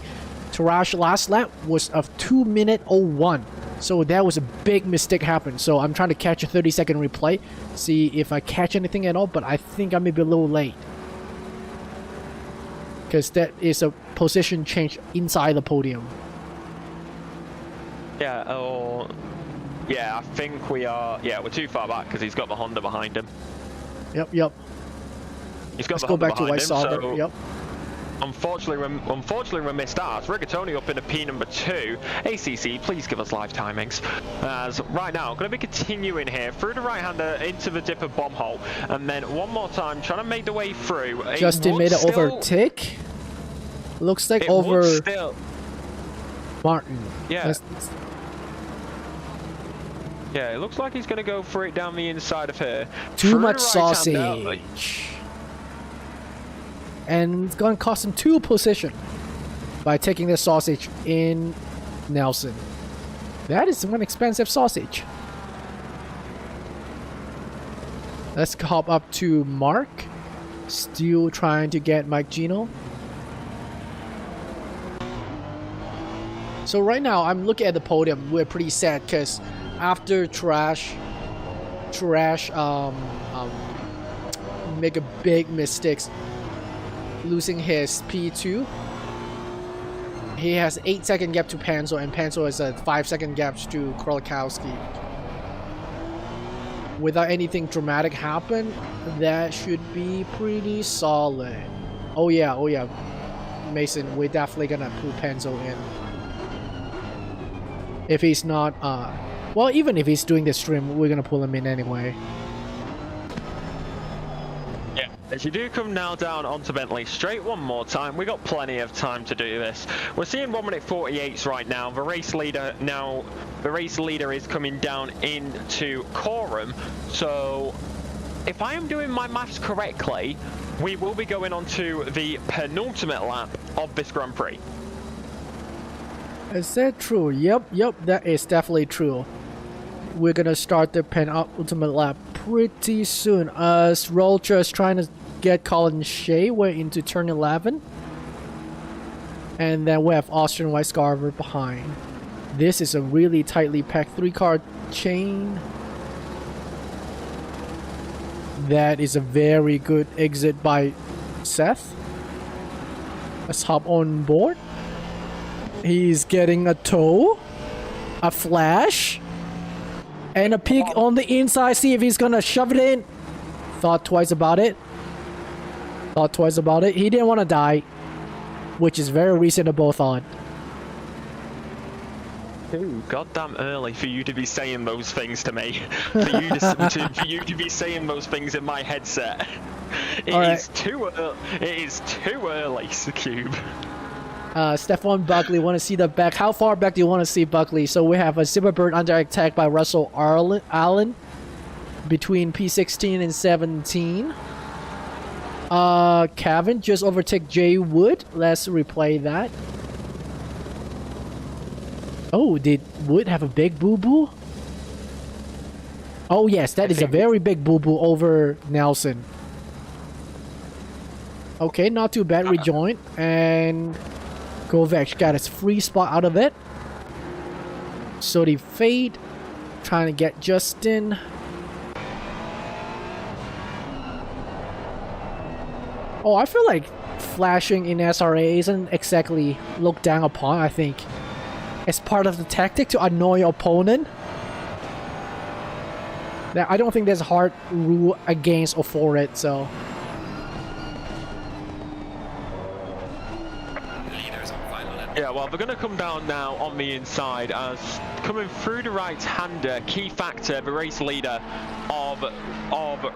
Tarash last lap was of 2:01. So that was a big mistake happened. So I'm trying to catch a 30-second replay, see if I catch anything at all, but I think I may be a little late. Because that is a position change inside the podium. Yeah, yeah, I think we are. Yeah, we're too far back because he's got the Honda behind him. Yep. He's got Let's the go Honda back to White behind him, Sauger. so Yep. Unfortunately, we missed out. Rigatoni up in a P number 2. ACC, please give us live timings. As right now, I'm going to be continuing here through the right-hander into the dipper bomb hole, and then one more time trying to make the way through. Justin made it overtake. Looks like over Martin. Yeah. Yeah, it looks like he's going to go for it down the inside of here. Too much sausage. And it's going to cost him 2 position by taking the sausage in Nelson. That is one expensive sausage. Let's hop up to Mark. Still trying to get Mike Gino. So right now, I'm looking at the podium. We're pretty sad because after Trash make a big mistakes, losing his P2. He has 8-second gap to Panzo, and Panzo has a 5-second gap to Krolakowski. Without anything dramatic happen, that should be pretty solid. Oh yeah, Mason, we're definitely gonna pull Panzo in. If he's not, well, even if he's doing the stream, we're gonna pull him in anyway. Yeah, as you do come now down onto Bentley straight one more time, we got plenty of time to do this. We're seeing 1:48 right now. The race leader is coming down into Coram. So, if I am doing my maths correctly, we will be going on to the penultimate lap of this Grand Prix. Is that true? Yep, that is definitely true. We're gonna start the penultimate lap pretty soon. Rolcher is trying to get Colin Shea. We're into turn 11. And then we have Austrian White Scarver behind. This is a really tightly packed 3-car chain. That is a very good exit by Seth. Let's hop on board. He's getting a toe, a flash, and a peek on the inside. See if he's gonna shove it in. Thought twice about it. He didn't want to die, which is very reasonable thought. Too goddamn early for you to be saying those things to me. for you to be saying those things in my headset. It is too early, Cube. Stefan Buckley want to see the back. How far back do you want to see Buckley? So we have a Silverbird under attack by Russell Allen between P16 and 17. Kevin just overtake Jay Wood. Let's replay that. Oh, did Wood have a big boo-boo? Oh yes, that is a very big boo-boo over Nelson. Okay, not too bad. Rejoin and Kovac got his free spot out of it. So the fade trying to get Justin. Oh, I feel like flashing in SRA isn't exactly looked down upon. I think it's part of the tactic to annoy your opponent. Now, I don't think there's a hard rule against or for it, so. Yeah, well, they're going to come down now on the inside as coming through the right-hander, key factor, the race leader of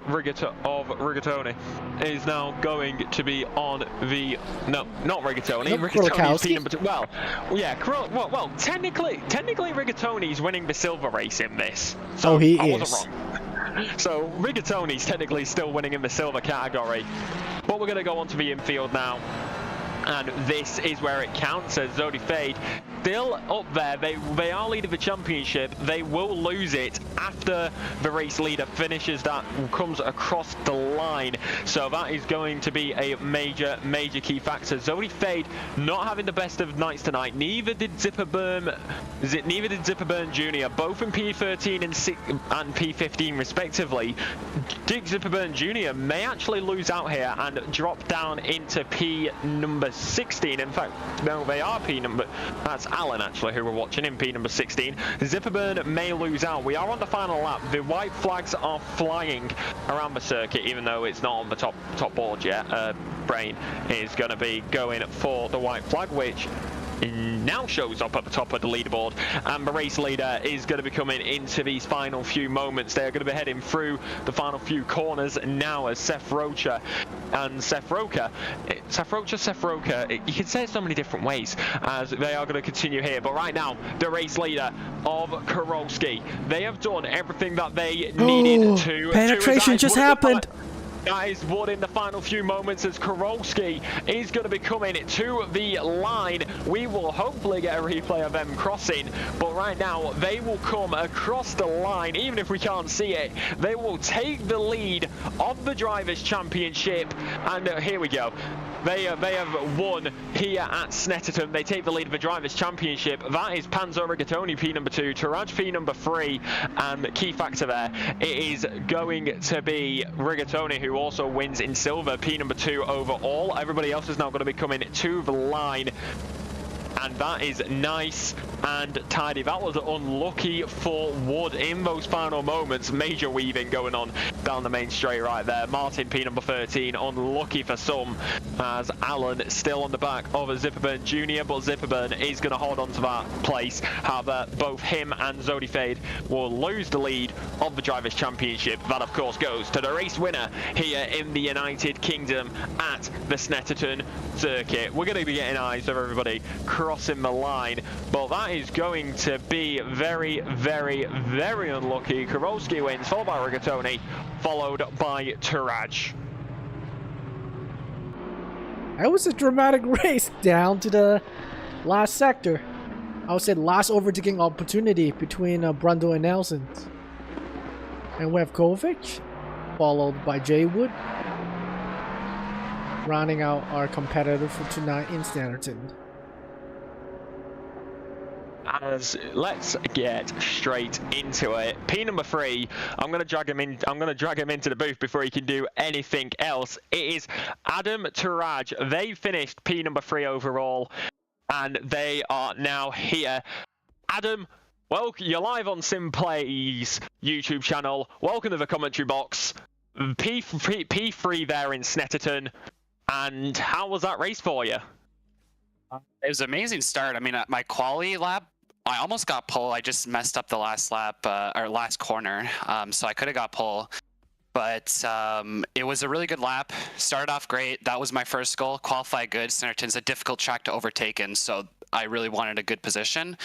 Rigatoni is now going to be on the not Rigatoni. Rigatoni's P number 2. Well, technically Rigatoni's winning the silver race in this. So he I is. wasn't wrong. So Rigatoni's technically still winning in the silver category. But we're going to go on to the infield now. And this is where it counts, as Zodi Fade still up there. They are leading the championship. They will lose it after the race leader finishes that, comes across the line. So that is going to be a major key factor. Zodi Fade not having the best of nights tonight. Neither did Zipperburn Jr. Both in P13 and P15 respectively. Dick Zipperburn Jr. may actually lose out here and drop down into P number 16. In fact, no, they are that's Alan actually who we're watching in P number 16. Zipperburn may lose out. We are on the final lap. The white flags are flying around the circuit, even though it's not on the top board yet. Brain is going to be going for the white flag, which now shows up at the top of the leaderboard, and the race leader is going to be coming into these final few moments. They're going to be heading through the final few corners now as Seth Rocha and Seth Rocha, you can say it so many different ways, as they are going to continue here. But right now, the race leader of Kurowski, they have done everything that they needed to. Penetration just happened. That is what in the final few moments as Kurowski is going to be coming to the line. We will hopefully get a replay of them crossing, but right now they will come across the line. Even if we can't see it, they will take the lead of the Drivers' Championship, and here we go. They have won here at Snetterton. They take the lead of the Drivers' Championship. That is Panzo Rigatoni, P number 2, Taraj, P number 3, and key factor there, it is going to be Rigatoni, who also wins in silver, P number 2 overall. Everybody else is now going to be coming to the line, and that is nice and tidy. That was unlucky for Wood in those final moments. Major weaving going on down the main straight right there. Martin, P number 13, unlucky for some, as Alan still on the back of a Zipperburn Jr., but Zipperburn is going to hold on to that place. However, both him and Zodi Fade will lose the lead of the Drivers' Championship. That, of course, goes to the race winner here in the United Kingdom at the Snetterton circuit. We're going to be getting eyes of everybody crossing the line, but that is going to be very unlucky. Kurowski wins, followed by Rigatoni, followed by Taraj. That was a dramatic race down to the last sector. I would say last overtaking opportunity between Brundle and Nelson. And we have Kovic, followed by Jay Wood, rounding out our competitor for tonight in Snetterton. As let's get straight into it. P number 3, I'm gonna drag him into the booth before he can do anything else. It is Adam Taraj. They finished P number 3 overall, and they are now here. Adam, well, you're live on SimPlay's YouTube channel. Welcome to the commentary box. P3 there in Snetterton, and how was that race for you? It was an amazing start. I mean, my quali lap, I almost got pole. I just messed up the last lap, or last corner, so I could have got pole. But it was a really good lap. Started off great. That was my first goal. Qualify good. Snetterton's a difficult track to overtake in, so I really wanted a good position.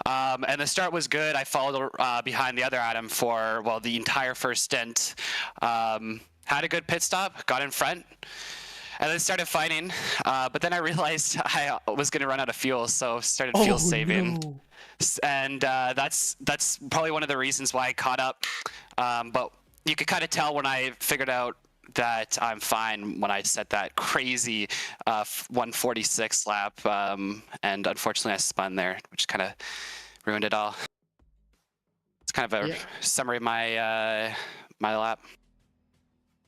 And the start was good. I followed behind the other Adam for, well, the entire first stint. Had a good pit stop, got in front. And then started fighting, but then I realized I was going to run out of fuel, so started fuel saving. No. And that's probably one of the reasons why I caught up. But you could kind of tell when I figured out that I'm fine when I set that crazy 146 lap, and unfortunately I spun there, which kind of ruined it all. It's kind of a summary of my my lap.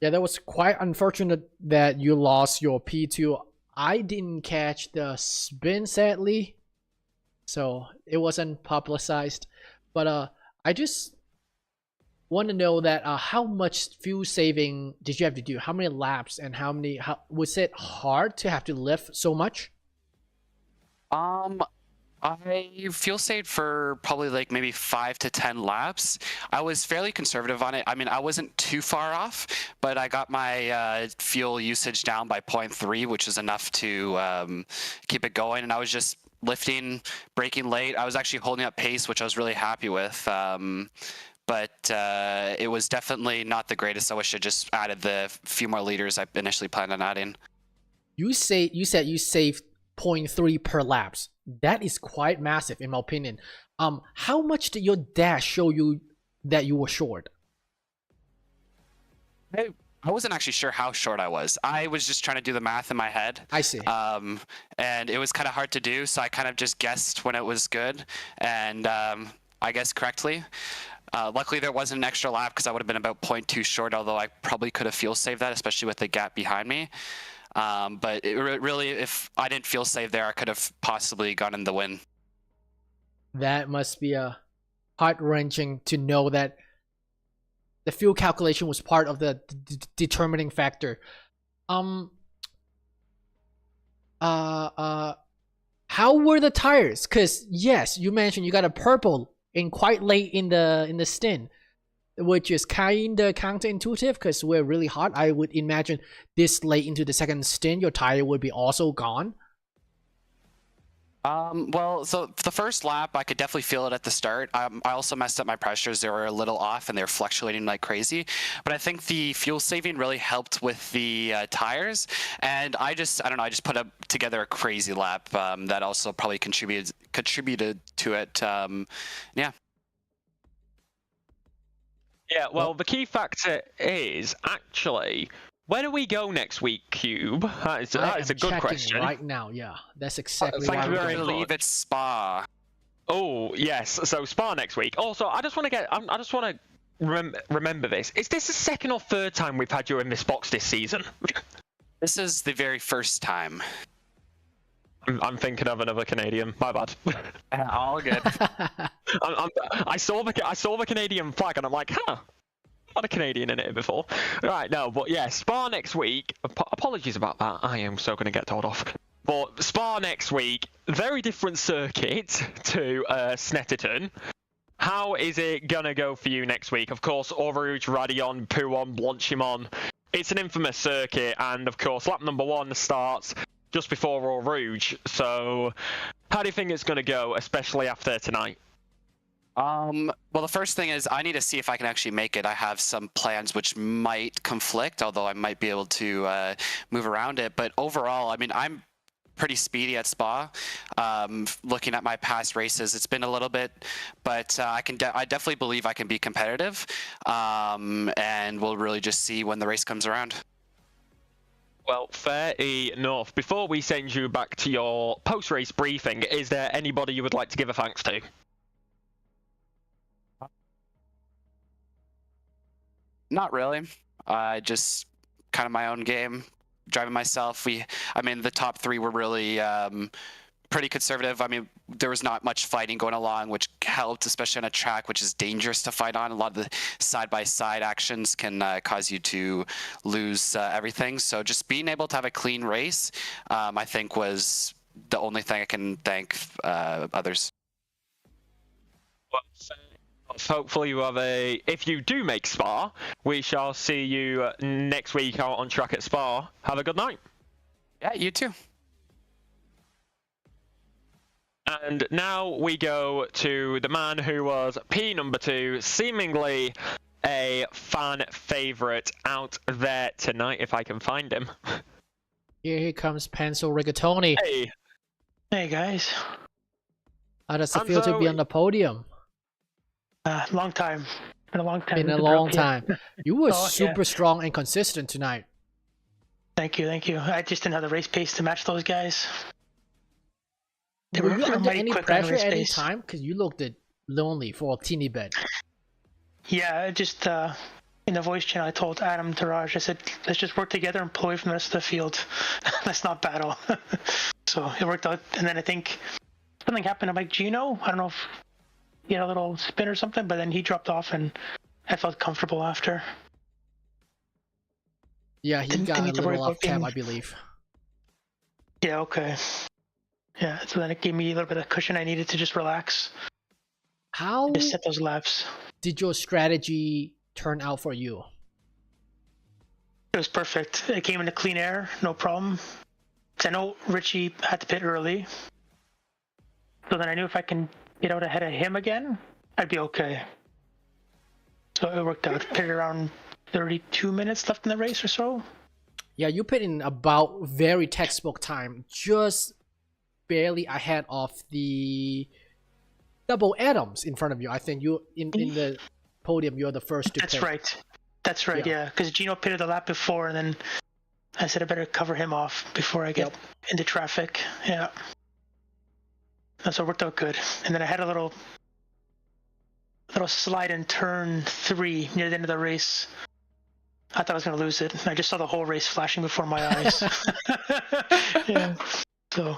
Yeah, that was quite unfortunate that you lost your P2. I didn't catch the spin, sadly, so it wasn't publicized. But I just want to know that how much fuel saving did you have to do? How many laps and how was it hard to have to lift so much? I fuel saved for probably like maybe 5 to 10 laps. I was fairly conservative on it. I mean, I wasn't too far off, but I got my fuel usage down by 0.3, which is enough to keep it going. And I was just lifting, braking late. I was actually holding up pace, which I was really happy with. But it was definitely not the greatest. I wish I just added the few more liters I initially planned on adding. You said you saved 0.3 per laps. That is quite massive in my opinion. How much did your dash show you that you were short? I wasn't actually sure how short I was. I was just trying to do the math in my head. I see. And it was kind of hard to do, so I kind of just guessed when it was good, and I guessed correctly. Luckily, there wasn't an extra lap because I would have been about 0.2 short, although I probably could have fuel saved that, especially with the gap behind me. But it really, if I didn't fuel save there, I could have possibly gotten the win. That must be heart-wrenching to know that the fuel calculation was part of the determining factor. How were the tires? Because yes, you mentioned you got a purple in quite late in the stint, which is kind of counterintuitive because we're really hot. I would imagine this late into the second stint, your tire would be also gone. Well, so the first lap, I could definitely feel it at the start. I also messed up my pressures. They were a little off and they were fluctuating like crazy. But I think the fuel saving really helped with the tires. And I don't know, I just put together a crazy lap that also probably contributed to it. Yeah. Yeah, well, the key factor is actually, where do we go next week, Cube? That is a good question. Right now, yeah, that's exactly Thank why you we're very going. much. I believe it's Spa. Oh yes, so Spa next week. Also, I just want to remember this. Is this the second or third time we've had you in this box this season? This is the very first time. I'm thinking of another Canadian. My bad. All good. I saw the Canadian flag and I'm like, huh. Not a Canadian in it before. Right, no, but yeah, Spa next week. Apologies about that. I am so going to get told off. But Spa next week, very different circuit to Snetterton. How is it going to go for you next week? Of course, Eau Rouge, Radion, Pouon, Blanchimont. It's an infamous circuit, and of course, lap number 1 starts just before Eau Rouge. So, how do you think it's going to go, especially after tonight? Well, the first thing is I need to see if I can actually make it. I have some plans which might conflict, although I might be able to move around it. But overall, I mean, I'm pretty speedy at Spa. Looking at my past races, it's been a little bit, but I definitely believe I can be competitive. And we'll really just see when the race comes around. Well, fair enough. Before we send you back to your post-race briefing, is there anybody you would like to give a thanks to? Not really. Just kind of my own game, driving myself. I mean, the top 3 were really pretty conservative. I mean, there was not much fighting going along, which helped, especially on a track which is dangerous to fight on. A lot of the side-by-side actions can cause you to lose everything. So just being able to have a clean race, I think, was the only thing I can thank others. Well, hopefully you have if you do make Spa, we shall see you next week out on track at Spa. Have a good night. Yeah, you too. And now we go to the man who was P number 2, seemingly a fan favorite out there tonight, if I can find him. Here comes Pencil Rigatoni. Hey. Hey guys. How does it feel to be on the podium? Long time. Been a long time. Been a long time. You were super strong and consistent tonight. Thank you, thank you. I just didn't have the race pace to match those guys. Were you under any pressure at any time? Because you looked lonely for a teeny bit. Yeah, just in the voice channel I told Adam Taraj, I said, let's just work together and pull away from the rest of the field. Let's not battle. So it worked out. And then I think something happened to Mike Gino. I don't know if he had a little spin or something, but then he dropped off and I felt comfortable after. Yeah, he got a little off cam, I believe. Yeah, okay. Yeah, so then it gave me a little bit of cushion I needed to just relax. How just set those laps. Did your strategy turn out for you? It was perfect. It came into clean air, no problem. I know Richie had to pit early. So then I knew if I can get out ahead of him again, I'd be okay. So it worked out. Pitted around 32 minutes left in the race or so. Yeah, you put in about very textbook time, just barely ahead of the double Adams in front of you. I think you in the podium, you're the first to That's pit. right. That's right, yeah. Because Gino pitted the lap before, and then I said I better cover him off before I get into traffic. Yeah. So it worked out good. And then I had a little slide in turn 3 near the end of the race. I thought I was going to lose it. I just saw the whole race flashing before my eyes. Yeah. So,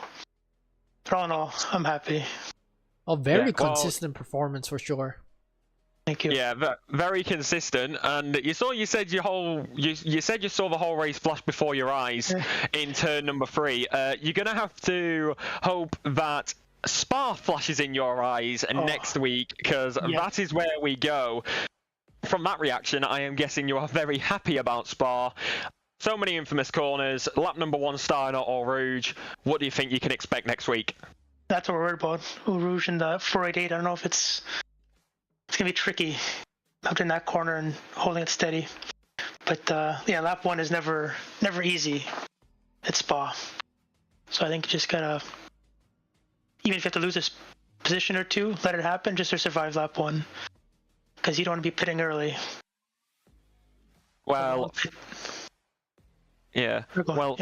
but all in all, I'm happy. Oh, very consistent performance for sure. Thank you. Yeah, very consistent. And you said you said you saw the whole race flash before your eyes in turn number 3. You're gonna have to hope that Spa flashes in your eyes next week, because that is where we go. From that reaction, I am guessing you are very happy about Spa. So many infamous corners. Lap number 1 starting at Eau Rouge. What do you think you can expect next week? That's what we're worried about. Eau Rouge and the 488. I don't know if it's gonna be tricky out in that corner and holding it steady. But yeah, lap 1 is never easy at Spa. So I think you just gotta, even if you have to lose a position or 2, let it happen just to survive lap 1. Because you don't want to be pitting early. Well, yeah. Well,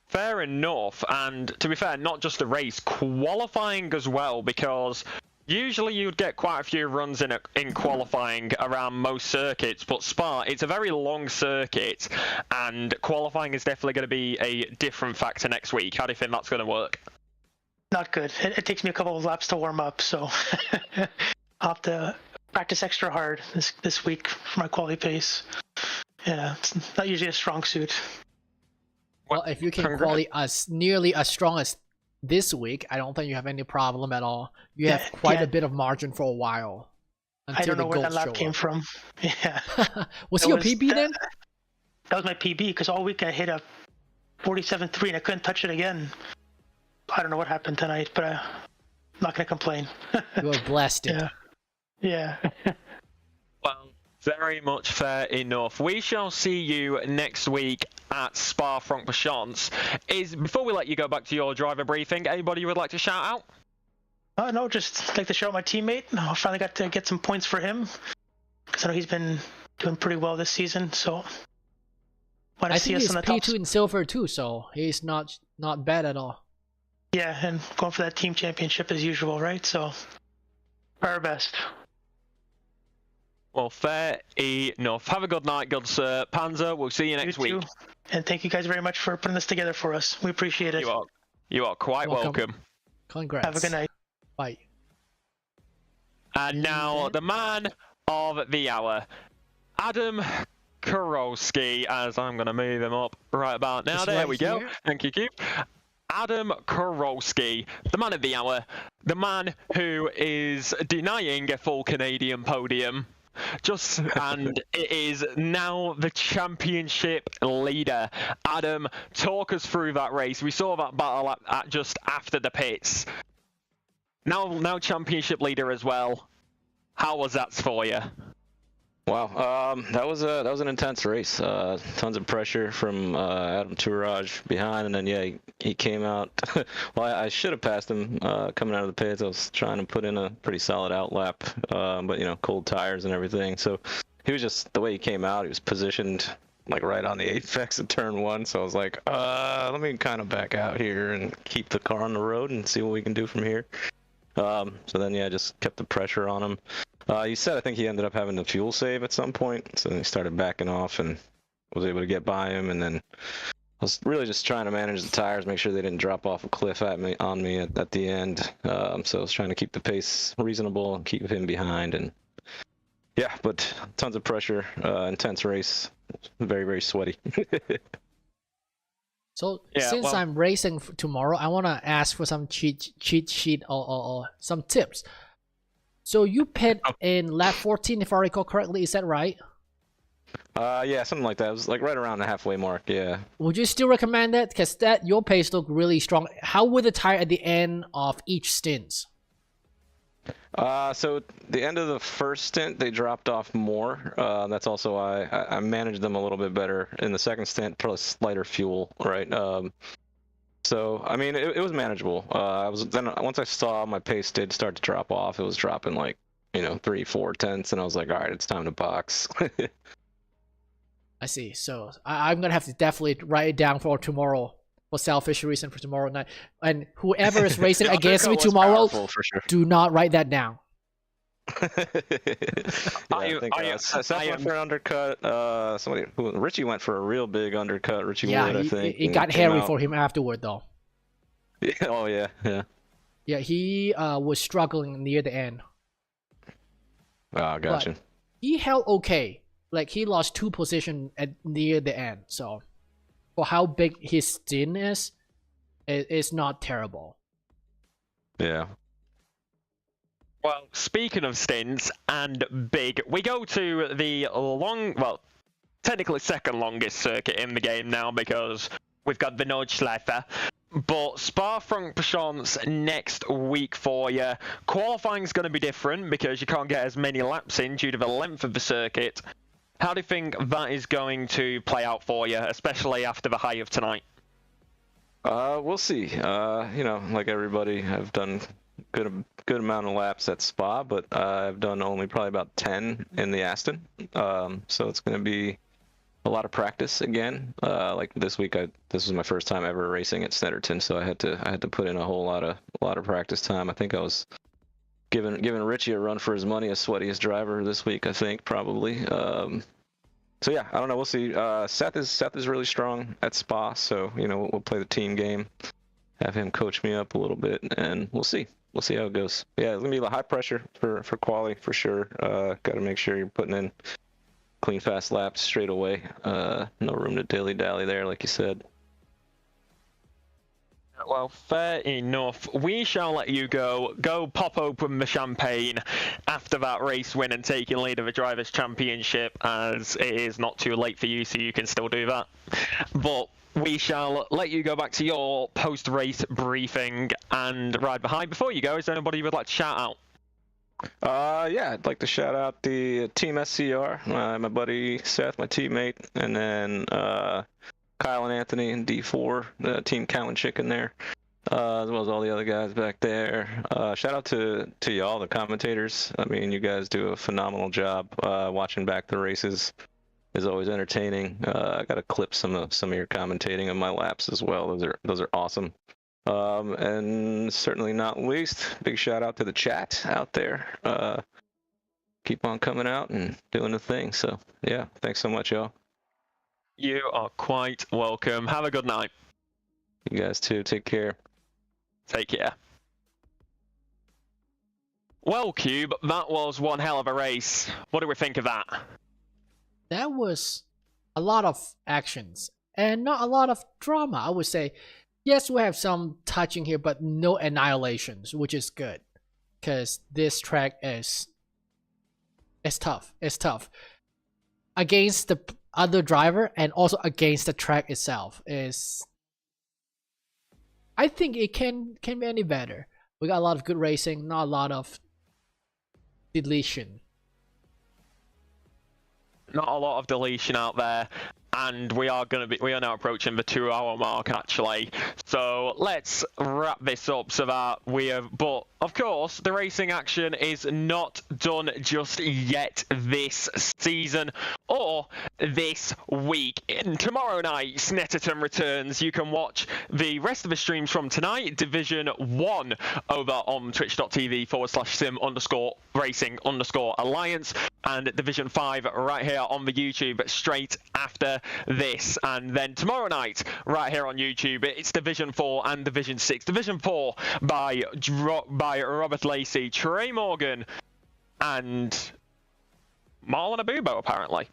fair enough. And to be fair, not just the race, qualifying as well, because usually you'd get quite a few runs in qualifying around most circuits, but Spa, it's a very long circuit, and qualifying is definitely going to be a different factor next week. How do you think that's going to work? Not good. It takes me a couple of laps to warm up, so I'll have to practice extra hard this week for my quality pace. Yeah, it's not usually a strong suit. Well, if you can quality nearly as strong as this week, I don't think you have any problem at all. You have quite a bit of margin for a while. I don't know where that lap came from. Yeah. Was it your PB then? That was my PB, because all week I hit a 47.3 and I couldn't touch it again. I don't know what happened tonight, but I'm not going to complain. You were blasted. Yeah. Well, very much fair enough. We shall see you next week at Spa-Francorchamps. Before we let you go back to your driver briefing, anybody you would like to shout out? No, just like to shout out my teammate. I finally got to get some points for him, because I know he's been doing pretty well this season. So I think he's P2 in silver too, so he's not bad at all. Yeah, and going for that team championship as usual, right? So our best. Well, fair enough. Have a good night, good sir. Panzer, we'll see you next week. And thank you guys very much for putting this together for us. We appreciate it. You are quite welcome. Congrats. Have a good night. Bye. And now, the man of the hour, Adam Kurowski, as I'm going to move him up right about now. There we go. Thank you, Cube. Adam Kurowski, the man of the hour, the man who is denying a full Canadian podium. And it is now the championship leader. Adam, talk us through that race. We saw that battle at just after the pits. Now championship leader as well. How was that for you? Wow, that was an intense race. Tons of pressure from Adam Tourage behind, and then he came out. Well, I should have passed him coming out of the pits. I was trying to put in a pretty solid outlap, but cold tires and everything. So he was just, the way he came out, he was positioned like right on the apex of turn 1. So I was like, let me kind of back out here and keep the car on the road and see what we can do from here. So then just kept the pressure on him. He said I think he ended up having the fuel save at some point, so then he started backing off and was able to get by him. And then I was really just trying to manage the tires, make sure they didn't drop off a cliff on me at the end. So I was trying to keep the pace reasonable and keep him behind. And but tons of pressure, intense race, very, very sweaty. So since I'm racing tomorrow, I want to ask for some cheat sheet or some tips. So you pit in lap 14, if I recall correctly, is that right? Yeah, something like that. It was like right around the halfway mark, yeah. Would you still recommend that? Because your pace looked really strong. How were the tire at the end of each stint? So the end of the first stint, they dropped off more. That's also why I managed them a little bit better in the second stint, plus lighter fuel, right? So I mean, it was manageable. Once I saw my pace did start to drop off, it was dropping like 3-4 tenths, and I was like, all right, it's time to box. I see. So I'm gonna have to definitely write it down for tomorrow, for selfish reason, for tomorrow night. And whoever is racing against me tomorrow, for sure. do not write that down. Seth went for an undercut. Richie went for a real big undercut. Richie Wood, I think. It got hairy for him afterward, though. Yeah, oh yeah. Yeah, he was struggling near the end. Ah, gotcha. But he held okay. Like, he lost 2 positions near the end. So, for how big his stint is, it's not terrible. Yeah. Well, speaking of stints and big, we go to the technically second longest circuit in the game now, because we've got the Nordschleife. But Spa-Francorchamps next week for you. Qualifying's going to be different because you can't get as many laps in due to the length of the circuit. How do you think that is going to play out for you, especially after the high of tonight? We'll see. Like everybody, I've done good amount of laps at Spa, but I've done only probably about 10 in the Aston. So it's going to be a lot of practice again. Like this week, this was my first time ever racing at Snetterton, so I had to put in a lot of practice time. I think I was giving Richie a run for his money, as sweatiest driver this week, I think, probably. So yeah, I don't know. We'll see. Seth is really strong at Spa, so we'll play the team game, have him coach me up a little bit, and we'll see. We'll see how it goes. Yeah, it's gonna be a high pressure for quali for sure. Got to make sure you're putting in clean, fast laps straight away. No room to dilly-dally there, like you said. Well, fair enough. We shall let you go pop open the champagne after that race win and taking lead of the Drivers' Championship, as it is not too late for you, so you can still do that. But we shall let you go back to your post-race briefing and ride behind. Before you go, is there anybody you would like to shout out? Yeah, I'd like to shout out the Team SCR, my buddy Seth, my teammate, and then Kyle and Anthony and D4, the Team Cow and Chicken there, as well as all the other guys back there. Shout out to y'all, the commentators. I mean, you guys do a phenomenal job. Watching back the races is always entertaining. I got to clip some of your commentating of my laps as well. Those are awesome. And certainly not least, big shout out to the chat out there. Keep on coming out and doing the thing. So yeah, thanks so much, y'all. You are quite welcome. Have a good night. You guys too. Take care. Take care. Well, Cube, that was one hell of a race. What do we think of that? That was a lot of actions and not a lot of drama, I would say. Yes, we have some touching here, but no annihilations, which is good, because this track is tough. It's tough against the other driver and also against the track itself. I think it can be any better. We got a lot of good racing, not a lot of deletion. Not a lot of deletion out there. And we are now approaching the 2-hour mark, actually. So let's wrap this up so that but of course, the racing action is not done just yet this season or this week. And tomorrow night, Snetterton returns. You can watch the rest of the streams from tonight, Division 1, over on twitch.tv/sim_racing_alliance, and Division 5 right here on the YouTube straight after this. And then tomorrow night, right here on YouTube, it's Division 4 and Division 6. Division 4 by Robert Lacey, Trey Morgan, and Marlon Abubo, apparently.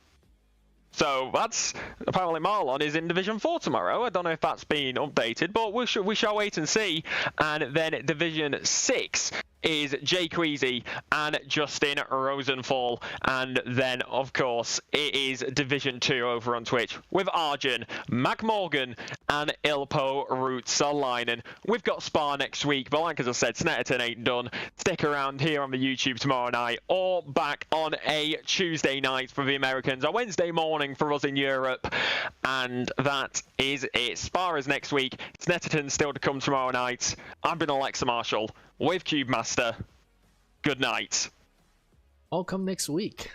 So that's apparently Marlon is in Division 4 tomorrow. I don't know if that's been updated, but we shall wait and see. And then Division 6 is Jay Queasy and Justin Rosenthal. And then, of course, it is Division 2 over on Twitch with Arjun, Mac Morgan, and Ilpo Ruotsalainen. We've got Spa next week, but like as I said, Snetterton ain't done. Stick around here on the YouTube tomorrow night, or back on a Tuesday night for the Americans, a Wednesday morning for us in Europe. And that is it. Spa is next week. Snetterton still to come tomorrow night. I've been Alexa Marshall with Cube Master. Good night. I'll come next week.